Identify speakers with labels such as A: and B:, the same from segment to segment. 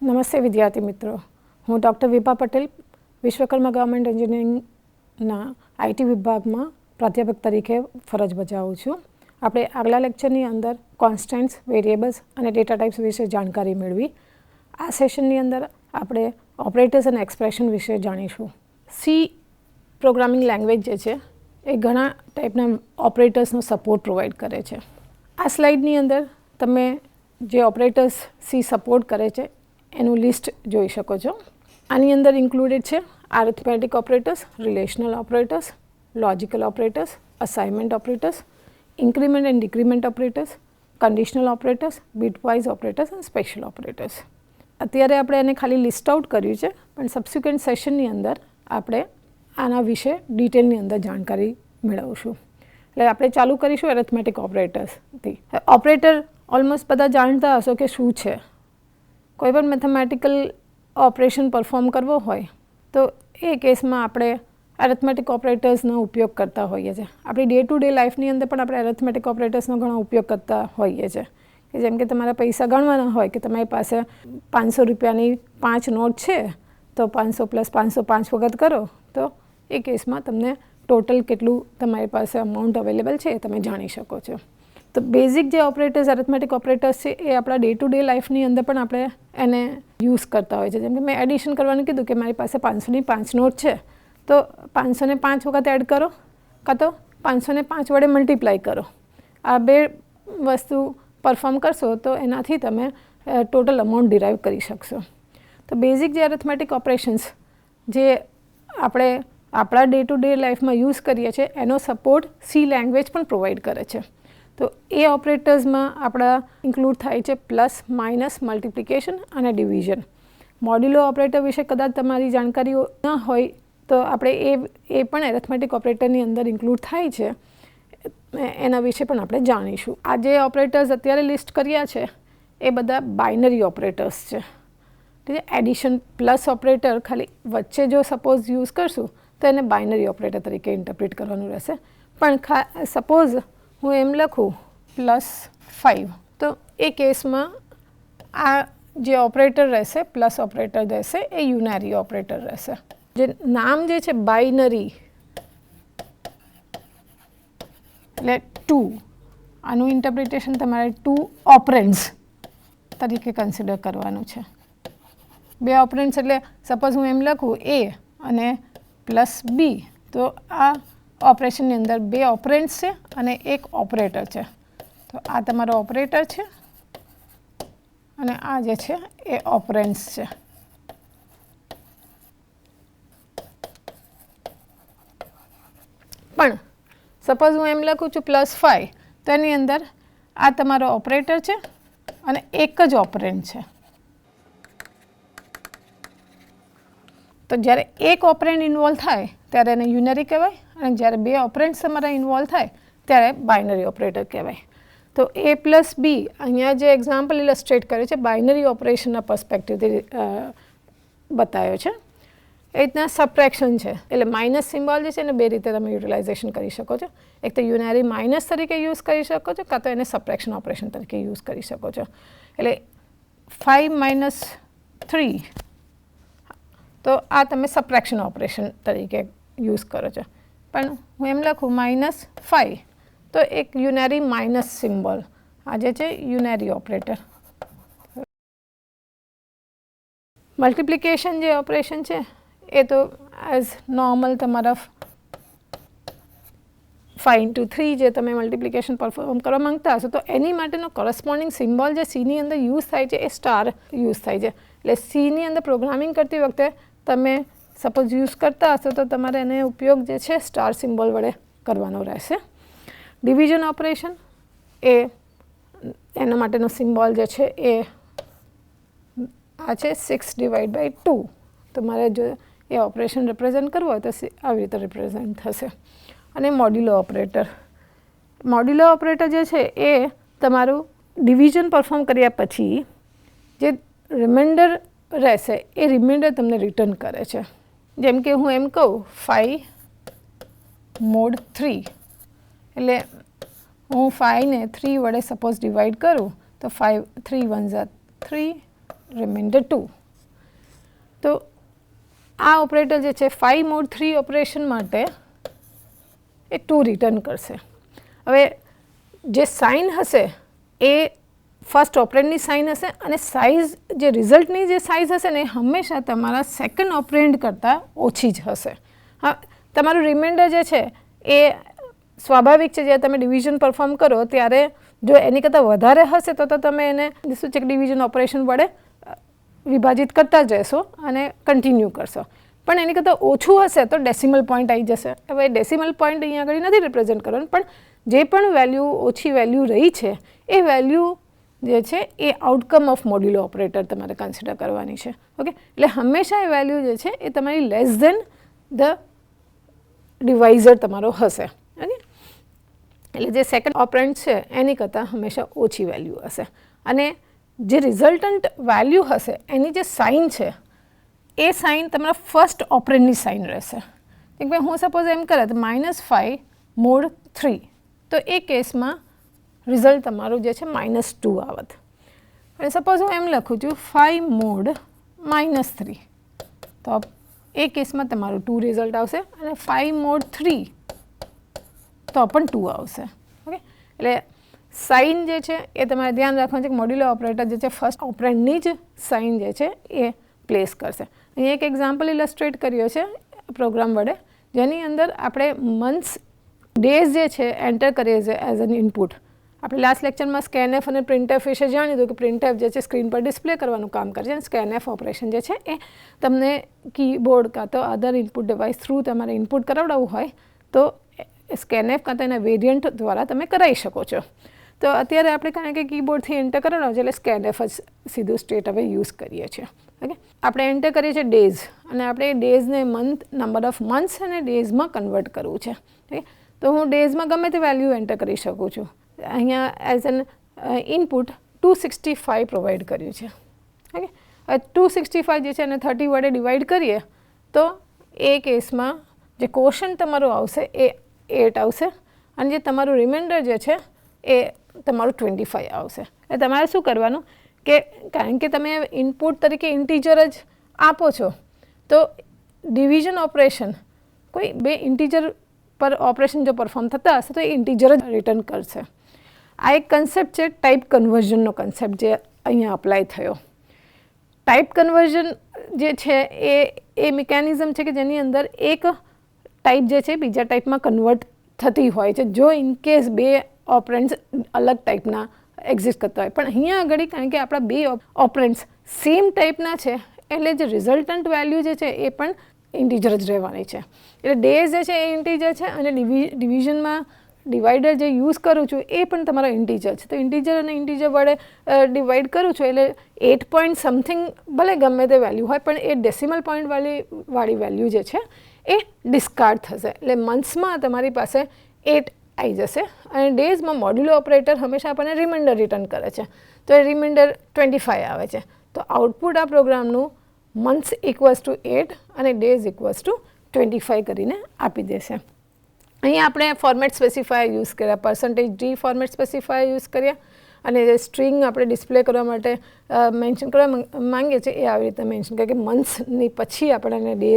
A: નમસ્તે વિદ્યાર્થી મિત્રો, હું ડૉક્ટર વિભા પટેલ વિશ્વકર્મા ગવર્મેન્ટ એન્જિનિયરિંગના આઈટી વિભાગમાં પ્રાધ્યાપક તરીકે ફરજ બજાવું છું. આપણે આગલા લેક્ચરની અંદર કોન્સ્ટન્ટ્સ, વેરિયેબલ્સ અને ડેટા ટાઈપ્સ વિશે જાણકારી મેળવી. આ સેશનની અંદર આપણે ઓપરેટર્સ અને એક્સપ્રેશન વિશે જાણીશું. સી પ્રોગ્રામિંગ લેંગ્વેજ જે છે એ ઘણા ટાઈપના ઓપરેટર્સનો સપોર્ટ પ્રોવાઈડ કરે છે. આ સ્લાઇડની અંદર તમે જે ઓપરેટર્સ સી સપોર્ટ કરે છે એનું લિસ્ટ જોઈ શકો છો. આની અંદર ઇન્ક્લુડેડ છે arithmetic operators, relational operators, logical operators, assignment operators, increment and decrement operators, conditional operators, bitwise operators and special operators. અત્યારે આપણે એને ખાલી લિસ્ટ આઉટ કર્યું છે, પણ સબસિક્વન્ટ સેશનની અંદર આપણે આના વિશે ડિટેલની અંદર જાણકારી મેળવશું. એટલે આપણે ચાલુ કરીશું એરિથમેટિક ઓપરેટર્સથી. ઓપરેટર ઓલમોસ્ટ બધા જાણતા હશો કે શું છે. કોઈ પણ મેથેમેટિકલ ઓપરેશન પરફોર્મ કરવો હોય તો એ કેસમાં આપણે એરિથમેટિક ઓપરેટર્સનો ઉપયોગ કરતા હોઈએ છીએ. આપણી ડે ટુ ડે લાઈફની અંદર પણ આપણે એરિથમેટિક ઓપરેટર્સનો ઘણો ઉપયોગ કરતા હોઈએ છીએ. કે જેમ કે તમારા પૈસા ગણવાના હોય કે તમારી પાસે 500 રૂપિયાની 5 નોટ છે, તો 500 + 500 5 વખત કરો તો એ કેસમાં તમને ટોટલ કેટલું તમારી પાસે અમાઉન્ટ અવેલેબલ છે એ તમે જાણી શકો છો. તો બેઝિક જે ઓપરેટર્સ એરિથમેટિક ઓપરેટર્સ છે એ આપણા ડે ટુ ડે લાઈફની અંદર પણ આપણે એને યુઝ કરતા હોય છે. જેમ કે મેં એડિશન કરવાનું કીધું કે મારી પાસે 500ની 5 નોટ છે, તો 500ને 5 વખત એડ કરો કાં તો 500ને 5 વડે મલ્ટીપ્લાય કરો. આ બે વસ્તુ પરફોર્મ કરશો તો એનાથી તમે ટોટલ અમાઉન્ટ ડિરાઈવ કરી શકશો. તો બેઝિક જે એરિથમેટિક ઓપરેશન્સ જે આપણે આપણા ડે ટુ ડે લાઈફમાં યુઝ કરીએ છીએ એનો સપોર્ટ સી લેંગ્વેજ પણ પ્રોવાઈડ કરે છે. તો એ ઓપરેટર્સમાં આપણા ઇન્ક્લુડ થાય છે પ્લસ, માઇનસ, મલ્ટિપ્લિકેશન અને ડિવિઝન. મોડ્યુલો ઓપરેટર વિશે કદાચ તમારી જાણકારીઓ ન હોય તો આપણે એ પણ એરિથમેટિક ઓપરેટરની અંદર ઇન્ક્લુડ થાય છે, એના વિશે પણ આપણે જાણીશું. આ જે ઓપરેટર્સ અત્યારે લિસ્ટ કર્યા છે એ બધા બાઇનરી ઓપરેટર્સ છે. ઠીક છે. એડિશન પ્લસ ઓપરેટર ખાલી વચ્ચે જો સપોઝ યુઝ કરશું તો એને બાઇનરી ઓપરેટર તરીકે ઇન્ટરપ્રિટ કરવાનું રહેશે. પણ સપોઝ હું એમ લખું +5, તો એ કેસમાં આ જે ઓપરેટર રહેશે પ્લસ ઓપરેટર રહેશે એ યુનારી ઓપરેટર રહેશે. જે નામ જે છે બાઇનરી એટલે 2, આનું ઇન્ટરપ્રિટેશન તમારે 2 ઓપરેન્ડ્સ તરીકે કન્સિડર કરવાનું છે. 2 ઓપરેન્ડ્સ એટલે સપોઝ હું એમ લખું A અને +B, તો આ ઓપરેશનની અંદર 2 ઓપરેન્ડ્સ છે અને એક ઓપરેટર છે. તો આ તમારો ઓપરેટર છે અને આ જે છે એ ઓપરેન્ડ્સ છે. પણ સપોઝ હું એમ લખું છું +5, તો એની અંદર આ તમારો ઓપરેટર છે અને એક જ ઓપરેન્ડ છે. તો જ્યારે એક ઓપરેન્ડ ઇન્વોલ્વ થાય ત્યારે એને યુનરી કહેવાય, અને જ્યારે 2 ઓપરેન્ડ્સ તમારા ઇન્વોલ્વ થાય ત્યારે બાઇનરી ઓપરેટર કહેવાય. તો A + B અહીંયા જે એક્ઝામ્પલ ઇલસ્ટ્રેટ કરે છે બાઇનરી ઓપરેશનના પર્સપેક્ટિવથી બતાવ્યો છે. એ રીતના સબટ્રેક્શન છે, એટલે માઇનસ સિમ્બોલ જે છે એને 2 રીતે તમે યુટિલાઇઝેશન કરી શકો છો. એક તો યુનરી માઇનસ તરીકે યુઝ કરી શકો છો, કાં તો એને સબટ્રેક્શન ઓપરેશન તરીકે યુઝ કરી શકો છો. એટલે 5 - 3, તો આ તમે સબટ્રેક્શન ઓપરેશન તરીકે યુઝ કરો છો. પણ હું એમ લખું -5, તો એક યુનરી માઇનસ સિમ્બોલ, આ જે છે યુનરી ઓપરેટર. મલ્ટિપ્લિકેશન જે ઓપરેશન છે એ તો એઝ નોર્મલ તમારા 5 × 3 જે તમે મલ્ટિપ્લિકેશન પરફોર્મ કરવા માંગતા હશો તો એની માટેનો કોરસ્પોન્ડિંગ સિમ્બોલ જે સીની અંદર યુઝ થાય છે એ સ્ટાર યુઝ થાય છે. એટલે સીની અંદર પ્રોગ્રામિંગ કરતી વખતે તમે સપોઝ યુઝ કરતા હશો તો તમારે એને ઉપયોગ જે છે સ્ટાર સિમ્બોલ વડે કરવાનો રહેશે. ડિવિઝન ઓપરેશન એના માટેનો સિમ્બોલ જે છે એ આ છે 6/2. તમારે જો એ ઓપરેશન રિપ્રેઝેન્ટ કરવું હોય તો આવી રીતે રિપ્રેઝેન્ટ થશે. અને મોડ્યુલો ઓપરેટર જે છે એ તમારું ડિવિઝન પરફોર્મ કર્યા પછી જે રિમાઇન્ડર રહેશે એ રિમાઇન્ડર તમને રિટર્ન કરે છે. જેમ કે હું એમ કહું 5 mod 3, એટલે હું 5 ને 3 વડે સપોઝ ડિવાઈડ કરું તો 3 × 1 = 3, રિમાઇન્ડર 2. તો આ ઓપરેટર જે છે 5 mod 3 ઓપરેશન માટે એ 2 રિટર્ન કરશે. હવે જે સાઇન હશે એ ફર્સ્ટ ઓપરેન્ડની સાઇન હશે અને સાઇઝ જે રિઝલ્ટની જે સાઇઝ હશે ને એ હંમેશા તમારા સેકન્ડ ઓપરેન્ડ કરતાં ઓછી જ હશે. હા, તમારું રિમાઇન્ડર જે છે એ સ્વાભાવિક છે, જ્યારે તમે ડિવિઝન પરફોર્મ કરો ત્યારે જો એની કરતાં વધારે હશે તો તમે એને શું છે કે ડિવિઝન ઓપરેશન વડે વિભાજિત કરતા જ રહેશો અને કન્ટિન્યુ કરશો. પણ એની કરતાં ઓછું હશે તો ડેસિમલ પોઈન્ટ આવી જશે. હવે ડેસિમલ પોઈન્ટ અહીંયા આગળ નથી રિપ્રેઝેન્ટ કરવાનું, પણ જે પણ વેલ્યુ ઓછી વેલ્યુ રહી છે એ વેલ્યુ જે છે એ આઉટકમ ઓફ મોડ્યુલો ઓપરેટર તમારે કન્સિડર કરવાની છે. ઓકે, એટલે હંમેશા એ વેલ્યુ જે છે એ તમારી લેસ ધેન ધ ડિવાઇઝર તમારો હશે. ઓકે, એટલે જે સેકન્ડ ઓપરેન્ટ છે એની કરતાં હંમેશા ઓછી વેલ્યુ હશે અને જે રિઝલ્ટન્ટ વેલ્યુ હશે એની જે સાઇન છે એ સાઇન તમારા ફર્સ્ટ ઓપરેન્ડની સાઇન રહેશે. કેમ કે હું સપોઝ એમ કરે તો -5 mod 3, તો એ કેસમાં રિઝલ્ટ તમારું જે છે -2 આવત. અને સપોઝ હું એમ લખું છું 5 mod -3, તો એ કેસમાં તમારું 2 રિઝલ્ટ આવશે અને 5 mod 3 તો પણ 2 આવશે. ઓકે, એટલે સાઇન જે છે એ તમારે ધ્યાન રાખવાનું છે કે મોડ્યુલો ઓપરેટર જે છે ફર્સ્ટ ઓપરેન્ડની જ સાઇન જે છે એ પ્લેસ કરશે. અહીંયા એક એક્ઝામ્પલ ઇલસ્ટ્રેટ કર્યો છે પ્રોગ્રામ વડે, જેની અંદર આપણે મંથ્સ ડેઝ જે છે એન્ટર કરીએ છીએ એઝ એન ઇનપુટ. આપણે લાસ્ટ લેક્ચરમાં સ્કેનએફ અને પ્રિન્ટએફ વિશે જાણ્યું હતું કે પ્રિન્ટએફ જે છે સ્ક્રીન પર ડિસ્પ્લે કરવાનું કામ કરે છે અને સ્કેનએફ ઓપરેશન જે છે એ તમને કીબોર્ડ કાં તો અધર ઇનપુટ ડિવાઇસ થ્રુ તમારે ઇનપુટ કરાવડાવવું હોય તો સ્કેનએફ કાં તો એના વેરિયન્ટ દ્વારા તમે કરાવી શકો છો. તો અત્યારે આપણે કારણ કે કીબોર્ડથી એન્ટર કરવાનું છે એટલે સ્કેનએફ જ સીધું સ્ટ્રેટ હવે યુઝ કરીએ છીએ. ઓકે, આપણે એન્ટર કરીએ છીએ ડેઝ અને આપણે ડેઝને મંથ, નંબર ઓફ મંથ્સ અને ડેઝમાં કન્વર્ટ કરવું છે. ઓકે, તો હું ડેઝમાં ગમે તે વેલ્યુ એન્ટર કરી શકું છું. અહીંયા એઝ એન ઇનપુટ 265 પ્રોવાઈડ કર્યું છે. ઓકે, હવે 265 જે છે એને 30 વડે ડિવાઈડ કરીએ તો એ કેસમાં જે ક્વોશન્ટ તમારું આવશે એ 8 આવશે અને જે તમારું રિમાઇન્ડર જે છે એ તમારું 25 આવશે. એટલે તમારે શું કરવાનું કે કારણ કે તમે ઇનપુટ તરીકે ઇન્ટીજર જ આપો છો તો ડિવિઝન ઓપરેશન કોઈ બે ઇન્ટીજર પર ઓપરેશન જો પરફોર્મ થતા હશે તો એ ઇન્ટીજર જ રિટર્ન કરશે. આ એક કન્સેપ્ટ છે ટાઈપ કન્વર્ઝનનો કન્સેપ્ટ જે અહીંયા અપ્લાય થયો. ટાઈપ કન્વર્ઝન જે છે એ મિકેનિઝમ છે કે જેની અંદર એક ટાઈપ જે છે બીજા ટાઈપમાં કન્વર્ટ થતી હોય છે જો ઇનકેસ બે ઓપરેન્ટ્સ અલગ ટાઈપના એક્ઝિસ્ટ કરતા હોય. પણ અહીંયા આગળ કારણ કે આપણા બે ઓપરેન્ટ્સ સેમ ટાઈપના છે એટલે જે રિઝલ્ટન્ટ વેલ્યુ જે છે એ પણ ઇન્ટીજર જ રહેવાની છે. એટલે ડેઝ જે છે એ ઇન્ટીજર છે અને ડિવિઝનમાં ડિવાઈડર જે યુઝ કરું છું એ પણ તમારો ઇન્ટીજર છે. તો ઇન્ટીજર અને ઇન્ટીજર વડે ડિવાઈડ કરું છું એટલે 8 પોઈન્ટ સમથિંગ ભલે ગમે તે વેલ્યુ હોય પણ એ ડેસિમલ પોઈન્ટ વાળી વેલ્યુ જે છે એ ડિસ્કાર્ડ થશે. એટલે મંથ્સમાં તમારી પાસે 8 આવી જશે અને ડેઝમાં મોડ્યુલો ઓપરેટર હંમેશા આપણને રિમાઇન્ડર રિટર્ન કરે છે તો એ રિમાઇન્ડર 25 આવે છે. તો આઉટપુટ આ પ્રોગ્રામનું મંથ્સ =8 અને ડેઝ =25 કરીને આપી દેશે. અહીંયા આપણે ફોર્મેટ સ્પેસિફાયર યુઝ કર્યા, %d ફોર્મેટ સ્પેસિફાયર યુઝ કર્યા અને જે સ્ટ્રિંગ આપણે ડિસ્પ્લે કરવા માટે મેન્શન કરવા માંગીએ છીએ એ આવી રીતે મેન્શન કરે કે મંથ્સની પછી આપણને ડે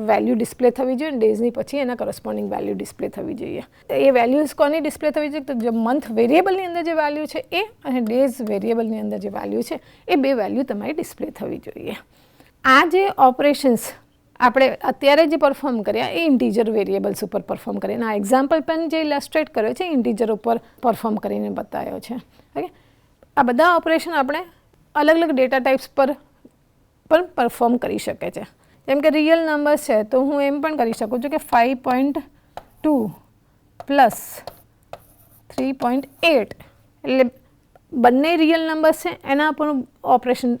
A: વેલ્યુ ડિસ્પ્લે થવી જોઈએ અને ડેઝની પછી એના કરસ્પોન્ડિંગ વેલ્યુ ડિસ્પ્લે થવી જોઈએ. એ વેલ્યુઝ કોની ડિસ્પ્લે થવી જોઈએ તો જે મંથ વેરિયેબલની અંદર જે વેલ્યુ છે એ અને ડેઝ વેરિયેબલની અંદર જે વેલ્યુ છે એ બે વેલ્યુ તમારી ડિસ્પ્લે થવી જોઈએ. આ જે ઓપરેશન્સ આપણે અત્યારે જે પરફોર્મ કર્યા એ ઇન્ટીજર વેરિયેબલ્સ ઉપર પરફોર્મ કરીને આ એક્ઝામ્પલ પણ જે ઇલસ્ટ્રેટ કર્યો છે ઇન્ટીજર ઉપર પરફોર્મ કરીને બતાવ્યો છે. ઓકે, આ બધા ઓપરેશન આપણે અલગ અલગ ડેટા ટાઈપ્સ પર પણ પરફોર્મ કરી શકે છે. જેમ કે રિયલ નંબર્સ છે તો હું એમ પણ કરી શકું છું કે 5.2 પ્લસ 3.8 એટલે બંને રિયલ નંબર્સ છે એના પર ઓપરેશન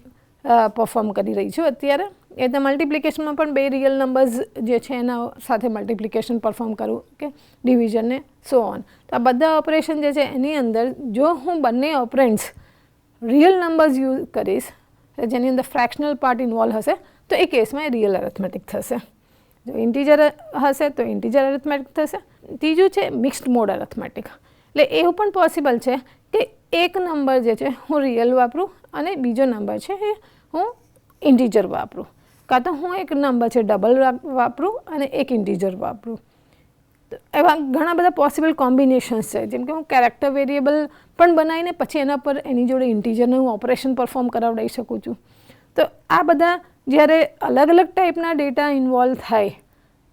A: પરફોર્મ કરી રહી છું અત્યારે. એ તો મલ્ટિપ્લિકેશનમાં પણ બે રિયલ નંબર્સ જે છે એના સાથે મલ્ટિપ્લિકેશન પરફોર્મ કરું કે ડિવિઝનને સો ઓન. તો આ બધા ઓપરેશન જે છે એની અંદર જો હું બંને ઓપરેન્ટ્સ રિયલ નંબર્સ યુઝ કરીશ જેની અંદર ફ્રેક્શનલ પાર્ટ ઇન્વોલ્વ હશે તો એ કેસમાં એ રિયલ એરિથમેટિક થશે. જો ઇન્ટીજર હશે તો ઇન્ટીજર એરિથમેટિક થશે. ત્રીજું છે મિક્સ્ડ મોડ એરિથમેટિક. એટલે એવું પણ પોસિબલ છે કે એક નંબર જે છે હું રિયલ વાપરું અને બીજો નંબર છે એ હું ઇન્ટીજર વાપરું, કાં તો હું એક નંબર છે ડબલ વાપરું અને એક ઇન્ટીજર વાપરું. એવા ઘણા બધા પોસિબલ કોમ્બિનેશન્સ છે, જેમ કે હું કેરેક્ટર વેરિયેબલ પણ બનાવીને પછી એના પર એની જોડે ઇન્ટીજરનું હું ઓપરેશન પરફોર્મ કરાવડાવી શકું છું. તો આ બધા જ્યારે અલગ અલગ ટાઈપના ડેટા ઇન્વોલ્વ થાય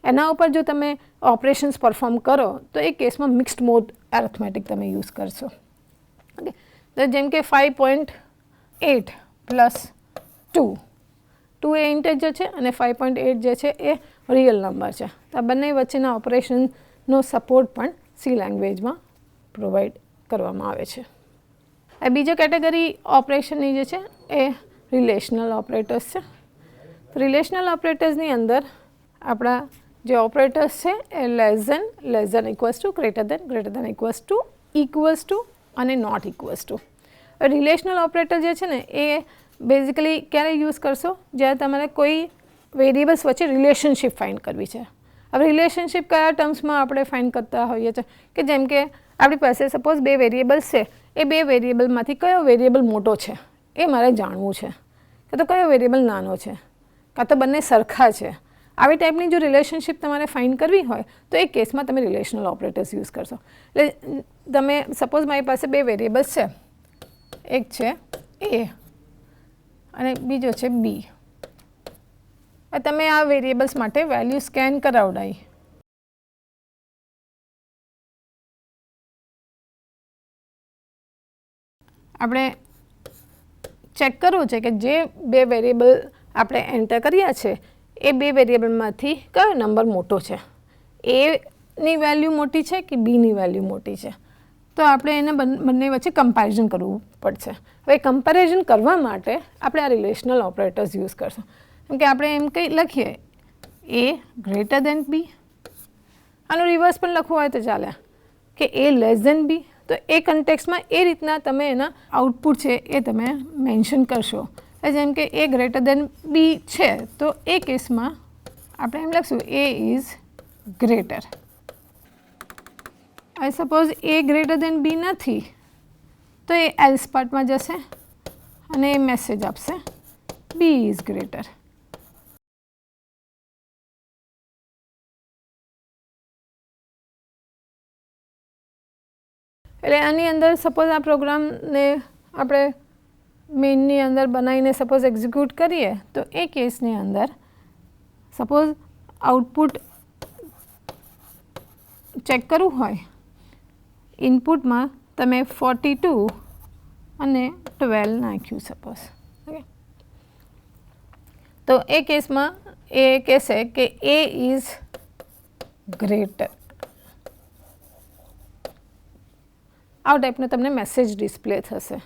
A: એના ઉપર જો તમે ઓપરેશન્સ પરફોર્મ કરો તો એ કેસમાં મિક્સ્ડ મોડ એરિથમેટિક તમે યુઝ કરશો. ઓકે, તો જેમ કે 5.8 પ્લસ 2 એ ઇન્ટેજર છે અને 5.8 જે છે એ રિયલ નંબર છે. તો આ બંને વચ્ચેના ઓપરેશનનો સપોર્ટ પણ સી લેંગ્વેજમાં પ્રોવાઈડ કરવામાં આવે છે. આ બીજો કેટેગરી ઓપરેશનની જે છે એ રિલેશનલ ઓપરેટર્સ છે. રિલેશનલ ઓપરેટર્સની અંદર આપણા જે ઓપરેટર્સ છે એ less than equals to, greater than equals to અને not equals to. Relational operator જે છે ને એ બેઝિકલી ક્યારે યુઝ કરશો? જ્યારે તમારે કોઈ વેરિયેબલ્સ વચ્ચે રિલેશનશિપ ફાઇન્ડ કરવી છે. હવે રિલેશનશિપ કયા ટર્મ્સમાં આપણે ફાઇન્ડ કરતા હોઈએ છીએ કે જેમ કે આપણી પાસે સપોઝ 2 વેરિયેબલ્સ છે, એ 2 વેરિયેબલમાંથી કયો વેરિયેબલ મોટો છે એ મારે જાણવું છે, કાં તો કયો વેરિયેબલ નાનો છે, કાં તો બંને સરખા છે. આવી ટાઈપની જો રિલેશનશિપ તમારે ફાઇન્ડ કરવી હોય તો એ કેસમાં તમે રિલેશનલ ઓપરેટર્સ યુઝ કરશો. એટલે તમે સપોઝ મારી પાસે 2 વેરિયેબલ્સ છે, એક છે એ અને બીજો છે બી. તમે આ વેરિયેબલ્સ માટે વેલ્યુ સ્કેન કરાવડાવી, આપણે ચેક કરવું છે કે જે 2 વેરિયેબલ આપણે એન્ટર કર્યા છે એ 2 વેરિયેબલમાંથી કયો નંબર મોટો છે, એની વેલ્યુ મોટી છે કે બીની વેલ્યુ મોટી છે. તો આપણે એને બંને વચ્ચે કમ્પેરિઝન કરવું પડશે. હવે કમ્પેરિઝન કરવા માટે આપણે આ રિલેશનલ ઓપરેટર્સ યુઝ કરશું. કેમ કે આપણે એમ કંઈ લખીએ એ ગ્રેટર દેન બી, આનું રિવર્સ પણ લખવું હોય તો ચાલે કે એ લેસ દેન બી. તો એ કન્ટેક્સમાં એ રીતના તમે એના આઉટપુટ છે એ તમે મેન્શન કરશો. જેમ કે એ ગ્રેટર દેન બી છે તો એ કેસમાં આપણે એમ લખશું A is greater. I suppose A greater than B નથી તો એ એલ્સ પાર્ટમાં જશે અને એ મેસેજ આપશે બી ઇઝ ગ્રેટર. એટલે આની અંદર સપોઝ આ પ્રોગ્રામને આપણે મેઇનની અંદર બનાવીને સપોઝ એક્ઝિક્યુટ કરીએ તો એ કેસની અંદર સપોઝ આઉટપુટ ચેક કરવું હોય, ઇનપુટમાં તમે 42 અને 12 નાખ્યું સપોઝ. ઓકે, તો એ કેસમાં એ કહેશે કે એ ઇઝ ગ્રેટર. આ ટાઈપનો તમને મેસેજ ડિસ્પ્લે થશે.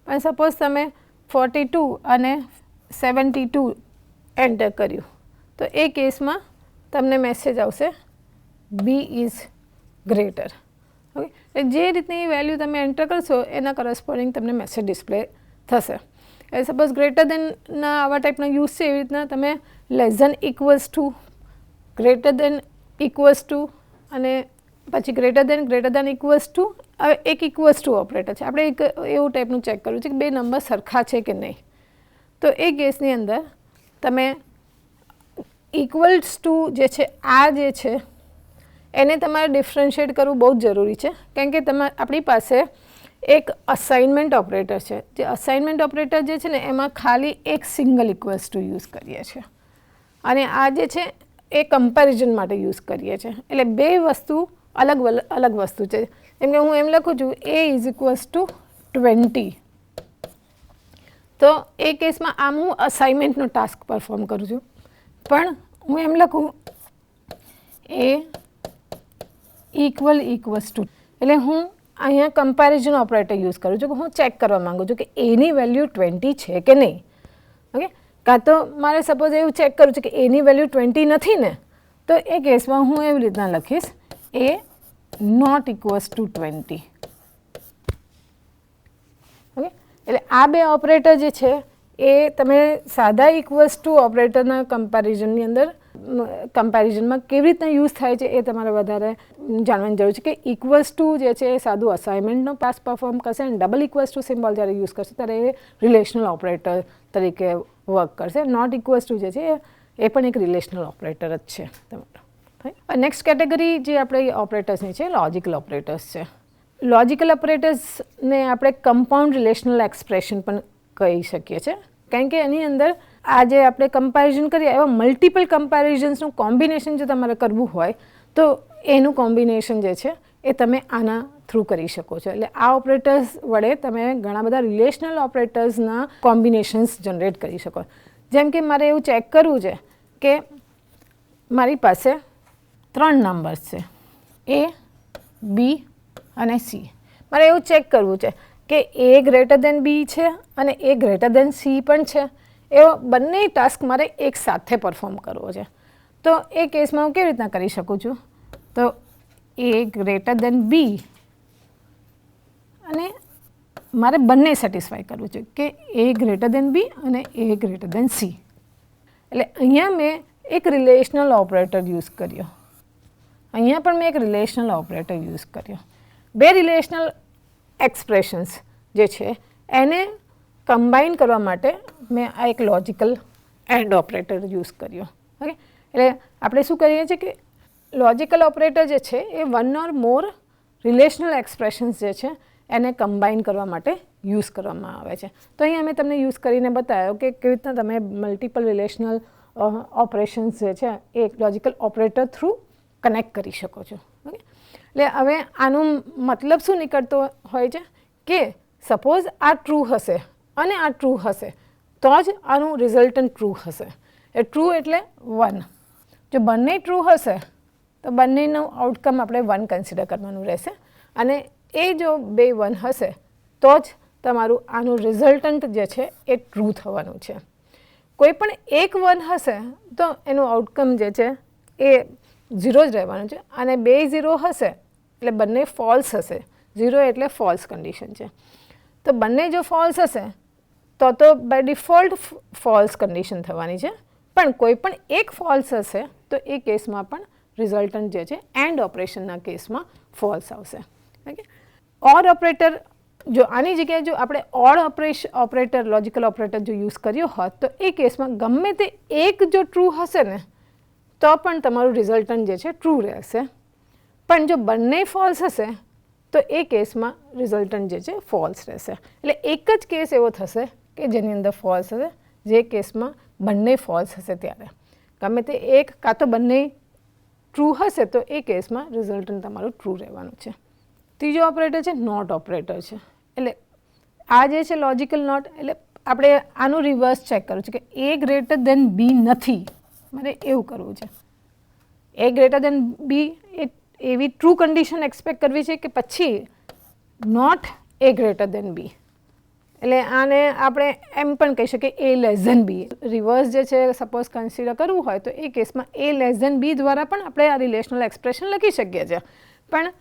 A: અને સપોઝ તમે 42 અને 72 એન્ટર કર્યું તો એ કેસમાં તમને મેસેજ આવશે બી ઇઝ ગ્રેટર. ઓકે, જે રીતની વેલ્યુ તમે એન્ટર કરશો એના કરસ્પોન્ડિંગ તમને મેસેજ ડિસ્પ્લે થશે. એ સપોઝ ગ્રેટર દેનના આવા ટાઈપના યુઝ છે, એવી રીતના તમે less than equals to, greater than equals to અને પછી ગ્રેટર દેન ઇક્વલ્સ ટુ. હવે એક ઇક્વલ્સ ટુ ઓપરેટર છે, આપણે એક એવું ટાઈપનું ચેક કરવું છે કે 2 નંબર સરખા છે કે નહીં. તો એ કેસની અંદર તમે ઇક્વલ્સ ટુ જે છે આ જે છે એને તમારે ડિફરન્શિએટ કરવું બહુ જ જરૂરી છે. કેમ કે આપણી પાસે એક અસાઇનમેન્ટ ઓપરેટર છે. જે અસાઇનમેન્ટ ઓપરેટર જે છે ને એમાં ખાલી એક સિંગલ ઇક્વલ્સ ટુ યુઝ કરીએ છીએ અને આ જે છે એ કમ્પેરિઝન માટે યુઝ કરીએ છીએ. એટલે 2 વસ્તુ અલગ વસ્તુ છે. જેમ કે હું એમ લખું છું એ ઇઝ ઇક્વલ્સ ટુ 20, તો એ કેસમાં આમ હું અસાઇનમેન્ટનો ટાસ્ક પરફોર્મ કરું છું. પણ હું એમ લખું એ ઇક્વલ્સ ટુ, એટલે હું અહીંયા કમ્પેરિઝન ઓપરેટર યુઝ કરું છું કે હું ચેક કરવા માગું છું કે એની વેલ્યુ 20 છે કે નહીં. ઓકે, કાં તો મારે સપોઝ એવું ચેક કરું છું કે એની વેલ્યુ 20 નથી ને, તો એ કેસમાં હું એવી રીતના લખીશ એ નોટ ઇક્વલ્સ ટુ 20. ઓકે, એટલે આ 2 ઓપરેટર જે છે એ તમે સાદા ઇક્વલ્સ ટુ ઓપરેટરના કમ્પેરિઝનની અંદર કમ્પેરિઝનમાં કેવી રીતના યુઝ થાય છે એ તમારે વધારે જાણવાની જરૂર છે. કે ઇક્વલ્સ ટુ જે છે એ સાદું અસાઇનમેન્ટનો ટાસ્ક પરફોર્મ કરશે અને ડબલ ઇક્વલ્સ ટુ સિમ્બોલ જ્યારે યુઝ કરશે ત્યારે એ રિલેશનલ ઓપરેટર તરીકે વર્ક કરશે. નોટ ઇક્વલ્સ ટુ જે છે એ પણ એક રિલેશનલ ઓપરેટર જ છે તમારો. નેક્સ્ટ કેટેગરી જે આપણે ઓપરેટર્સની છે લોજિકલ ઓપરેટર્સ છે. લોજિકલ ઓપરેટર્સને આપણે કમ્પાઉન્ડ રિલેશનલ એક્સપ્રેશન પણ કહી શકીએ છીએ, કારણ કે એની અંદર આ જે આપણે કમ્પેરિઝન કરીએ એવા મલ્ટિપલ કમ્પેરિઝન્સનું કોમ્બિનેશન જો તમારે કરવું હોય તો એનું કોમ્બિનેશન જે છે એ તમે આના થ્રુ કરી શકો છો. એટલે આ ઓપરેટર્સ વડે તમે ઘણા બધા રિલેશનલ ઓપરેટર્સના કોમ્બિનેશન્સ જનરેટ કરી શકો. જેમ કે મારે એવું ચેક કરવું છે કે મારી પાસે 3 નંબર્સ છે A, B અને C. મારે એવું ચેક કરવું છે કે A ગ્રેટર દેન B છે અને A ગ્રેટર દેન C પણ છે. એવો બંને ટાસ્ક મારે એક સાથે પરફોર્મ કરવો છે. તો એ કેસમાં હું કેવી રીતના કરી શકું છું? તો A ગ્રેટર દેન B અને મારે બંને સેટિસ્ફાય કરવું છે કે A ગ્રેટર દેન B અને A ગ્રેટર દેન C. એટલે અહીંયા મેં એક રિલેશનલ ઓપરેટર યુઝ કર્યો, અહીંયા પણ મેં એક રિલેશનલ ઓપરેટર યુઝ કર્યો. બે રિલેશનલ એક્સપ્રેશન્સ જે છે એને કમ્બાઈન કરવા માટે મેં આ એક લોજિકલ એન્ડ ઓપરેટર યુઝ કર્યો. ઓકે, એટલે આપણે શું કરીએ છીએ કે લોજિકલ ઓપરેટર જે છે એ one or more relational expressions જે છે એને કમ્બાઈન કરવા માટે યુઝ કરવામાં આવે છે. તો અહીંયા મેં તમને યુઝ કરીને બતાવ્યો કે કેવી રીતના તમે મલ્ટિપલ રિલેશનલ ઓપરેશન્સ જે છે એ લોજિકલ ઓપરેટર થ્રુ કનેક્ટ કરી શકો છો. ઓકે, એટલે હવે આનું મતલબ શું નીકળતો હોય છે કે સપોઝ આ ટ્રુ હશે અને આ ટ્રુ હશે તો જ આનું રિઝલ્ટન્ટ ટ્રુ હશે. એ ટ્રુ એટલે 1. જો બંને ટ્રુ હશે તો બંનેનું આઉટકમ આપણે 1 કન્સિડર કરવાનું રહેશે અને એ જો 2 1 હશે તો જ તમારું આનું રિઝલ્ટન્ટ જે છે એ ટ્રુ થવાનું છે. કોઈ પણ એક 1 હશે તો એનું આઉટકમ જે છે એ 0 જ રહેવાનું છે અને 2 0 હશે એટલે બંને ફોલ્સ હશે. 0 એટલે ફોલ્સ કન્ડિશન છે. તો બંને જો ફોલ્સ હશે તો બાય ડિફોલ્ટ ફોલ્સ કન્ડિશન થવાની છે, પણ કોઈ પણ એક ફોલ્સ હશે તો એ કેસમાં પણ રિઝલ્ટન્ટ જે છે એન્ડ ઓપરેશનના કેસમાં ફોલ્સ આવશે. ઓકે, ઓર ઓપરેટર જો આની જગ્યાએ જો આપણે ઓડ ઓપરેટર લોજિકલ ઓપરેટર જો યુઝ કર્યો હોત તો એ કેસમાં ગમે તે એક જો ટ્રુ હશે ને તો પણ તમારું રિઝલ્ટન્ટ જે છે ટ્રુ રહેશે, પણ જો બંને ફોલ્સ હશે તો એ કેસમાં રિઝલ્ટન્ટ જે છે ફોલ્સ રહેશે. એટલે એક જ કેસ એવો થશે કે જેની અંદર ફોલ્સ હશે, જે કેસમાં બંને ફોલ્સ હશે ત્યારે ગમે તે એક કાં તો બંને ટ્રુ હશે તો એ કેસમાં રિઝલ્ટન્ટ તમારું ટ્રુ રહેવાનું છે. ત્રીજો ઓપરેટર છે નોટ ઓપરેટર છે. એટલે આ જે છે લોજિકલ નોટ, એટલે આપણે આનું રિવર્સ ચેક કરવું છે કે A ગ્રેટર દેન B નથી, મારે એવું કરવું છે. A ગ્રેટર દેન B એવી ટ્રુ કન્ડિશન એક્સપેક્ટ કરવી છે કે પછી not A greater than B. એટલે આને આપણે એમ પણ કહી શકીએ A less than B. Reverse જે છે સપોઝ કન્સિડર કરવું હોય તો એ કેસમાં A લેસ ધેન B દ્વારા પણ આપણે આ રિલેશનલ એક્સપ્રેશન લખી શકીએ છીએ, પણ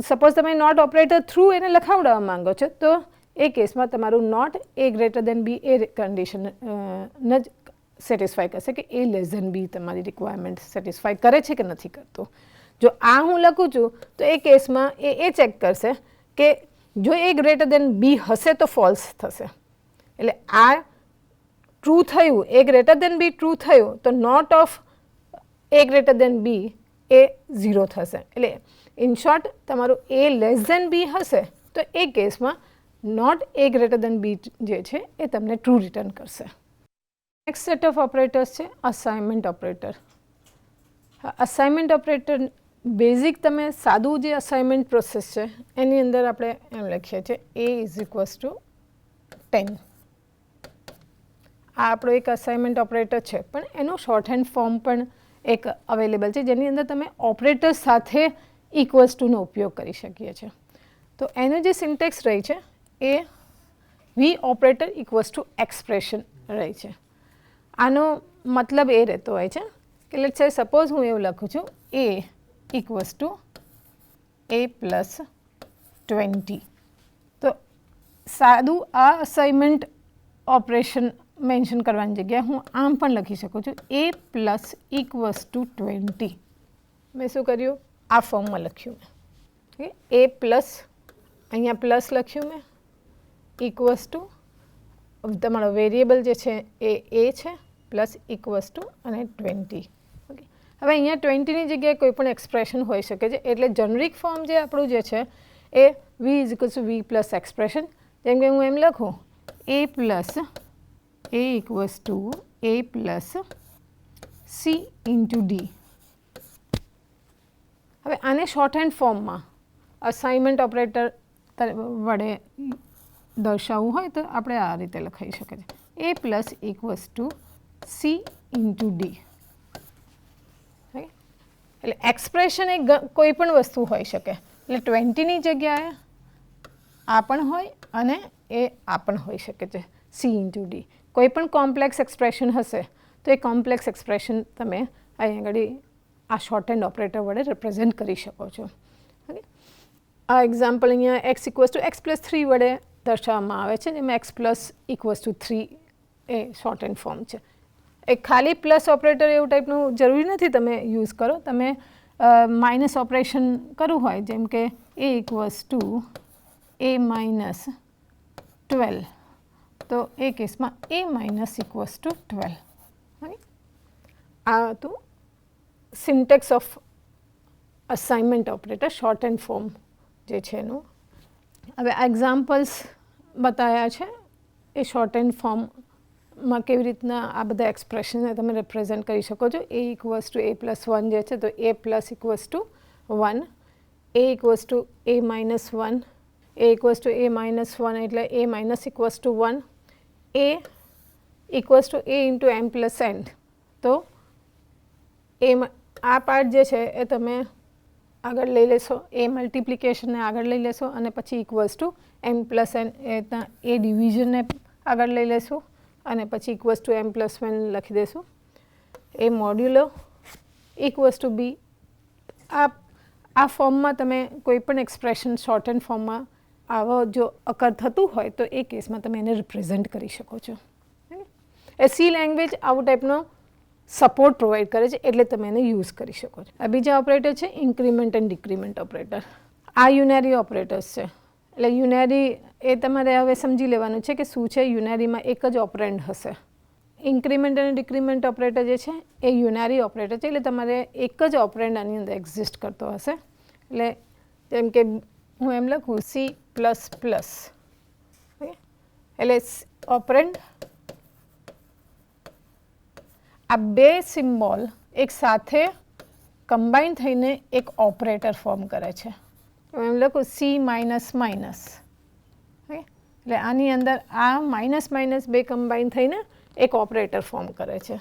A: સપોઝ તમે નોટ ઓપરેટર થ્રુ એને લખાવડાવવા માંગો છો તો એ કેસમાં તમારું not A greater than B એ કન્ડિશન જ સેટિસ્ફાય કરશે કે A લેસ ધેન B તમારી રિક્વાયરમેન્ટ સેટિસ્ફાય કરે છે કે નથી કરતું. જો આ હું લખું છું તો એ કેસમાં એ ચેક કરશે કે જો A ગ્રેટર દેન B હશે તો ફોલ્સ થશે. એટલે આ ટ્રુ થયું, A greater than B true થયું તો not of A greater than B એ 0 થશે. એટલે ઇન શોર્ટ તમારું A લેસ ધેન B હશે તો એ કેસમાં not A greater than B જે છે એ તમને ટ્રુ રિટર્ન કરશે. નેક્સ્ટ સેટ ઓફ ઓપરેટર્સ છે assignment operator. Assignment operator basic તમે સાદું જે અસાઇનમેન્ટ પ્રોસેસ છે એની અંદર આપણે એમ લખીએ છીએ A ઇઝ ઇક્વલ્સ ટુ 10. આ આપણો એક અસાઇનમેન્ટ ઓપરેટર છે, પણ એનું શોર્ટ હેન્ડ ફોર્મ પણ એક અવેલેબલ છે જેની અંદર તમે ઓપરેટર સાથે ઇક્વલ્સ ટુનો ઉપયોગ કરી શકીએ છીએ. તો એનું જે સિન્ટેક્સ રહી છે એ વી ઓપરેટર ઇક્વલ્સ ટુ એક્સપ્રેશન રહી છે. આનો મતલબ એ રહેતો હોય છે કે લેટ્સ સે સપોઝ હું એવું લખું છું A equals to A plus 20. તો સાદું આ અસાઇનમેન્ટ ઓપરેશન મેન્શન કરવાની જગ્યાએ હું આમ પણ લખી શકું છું A પ્લસ ઇક્વલ્સ ટુ 20. મેં શું કર્યું? આ ફોર્મમાં લખ્યું મેં A પ્લસ, અહીંયા પ્લસ લખ્યું મેં, ઇક્વલ્સ ટુ તમારો વેરિયેબલ જે છે એ છે પ્લસ ઇક્વલ્સ ટુ અને 20. ઓકે, હવે અહીંયા 20ની જગ્યાએ કોઈ પણ એક્સપ્રેશન હોઈ શકે છે, એટલે જનરિક ફોર્મ જે આપણું જે છે એ v is v plus expression. જેમ કે હું એમ લખું a plus a equals to a plus c into D. હવે આને શોર્ટ હેન્ડ ફોર્મમાં અસાઇનમેન્ટ ઓપરેટર વડે દર્શાવવું હોય તો આપણે આ રીતે લખાઈ શકે છે, a plus equals to c into D. એટલે એક્સપ્રેશન એ કોઈ પણ વસ્તુ હોઈ શકે, એટલે 20ની જગ્યાએ આ પણ હોય અને એ આ પણ હોઈ શકે છે, c ઇન્ટુ ડી. કોઈ પણ કોમ્પ્લેક્સ એક્સપ્રેશન હશે તો એ કોમ્પ્લેક્સ એક્સપ્રેશન તમે અહીં આગળ આ શોર્ટ હેન્ડ ઓપરેટર વડે રિપ્રેઝેન્ટ કરી શકો છો. ઓકે, આ એક્ઝામ્પલ અહીંયા x equals to x plus 3 વડે દર્શાવવામાં આવે છે, જેમાં x plus equals to 3 A short hand form છે. એ ખાલી પ્લસ ઓપરેટર એવું ટાઈપનું જરૂરી નથી તમે યુઝ કરો, તમે માઇનસ ઓપરેશન કરવું હોય જેમ કે a equals to a minus 12 તો એ કેસમાં a માઇનસ ઇક્વલ્સ ટુ 12. આ હતું syntax of assignment operator short hand form જે છે એનું. હવે આ એક્ઝામ્પલ્સ બતાવ્યા છે એ શોર્ટ હેન્ડ ફોર્મમાં કેવી રીતના આ બધા એક્સપ્રેશનને તમે રિપ્રેઝેન્ટ કરી શકો છો. a equals to a plus 1 જે છે તો a plus equals to 1, a equals to a minus 1, a equals to a minus 1 એટલે a minus equals to 1, a equals to a into m plus n. તો આ part જે છે એ તમે આગળ લઈ લેશો, એ મલ્ટિપ્લિકેશનને આગળ લઈ લેશો અને પછી equals to m plus n એ ડિવિઝનને આગળ લઈ લેશું અને પછી ઇક્વલ્સ ટુ m પ્લસ 1 લખી દેશું. એ મોડ્યુલો ઇક્વલ્સ ટુ b. આ ફોર્મમાં તમે કોઈ પણ એક્સપ્રેશન શોર્ટ હેન્ડ ફોર્મમાં આવો જો અકર થતું હોય તો એ કેસમાં તમે એને રિપ્રેઝેન્ટ કરી શકો છો. એ સી લેંગ્વેજ આવું ટાઈપનો સપોર્ટ પ્રોવાઈડ કરે છે એટલે તમે એને યુઝ કરી શકો છો. આ બીજા ઓપરેટર છે ઇન્ક્રીમેન્ટ એન્ડ ડિક્રીમેન્ટ ઓપરેટર. આ યુનેરી ઓપરેટર્સ છે, એટલે યુનેરી એ તમારે હવે સમજી લેવાનું છે કે શું છે. યુનેરીમાં એક જ ઓપરેન્ડ હશે. ઇન્ક્રીમેન્ટ અને ડિક્રીમેન્ટ ઓપરેટર જે છે એ યુનેરી ઓપરેટર છે, એટલે તમારે એક જ ઓપરેન્ડ આની અંદર એક્ઝિસ્ટ કરતો હશે. એટલે જેમ કે હું એમ લખું c પ્લસ પ્લસ, એટલે ઓપરેન્ડ આ બે સિમ્બોલ એક સાથે કમ્બાઈન થઈને એક ઓપરેટર ફોર્મ કરે છે. એમ લખું c માઇનસ માઇનસ, એટલે આની અંદર આ માઇનસ માઇનસ બે કમ્બાઈન થઈને એક ઓપરેટર ફોર્મ કરે છે.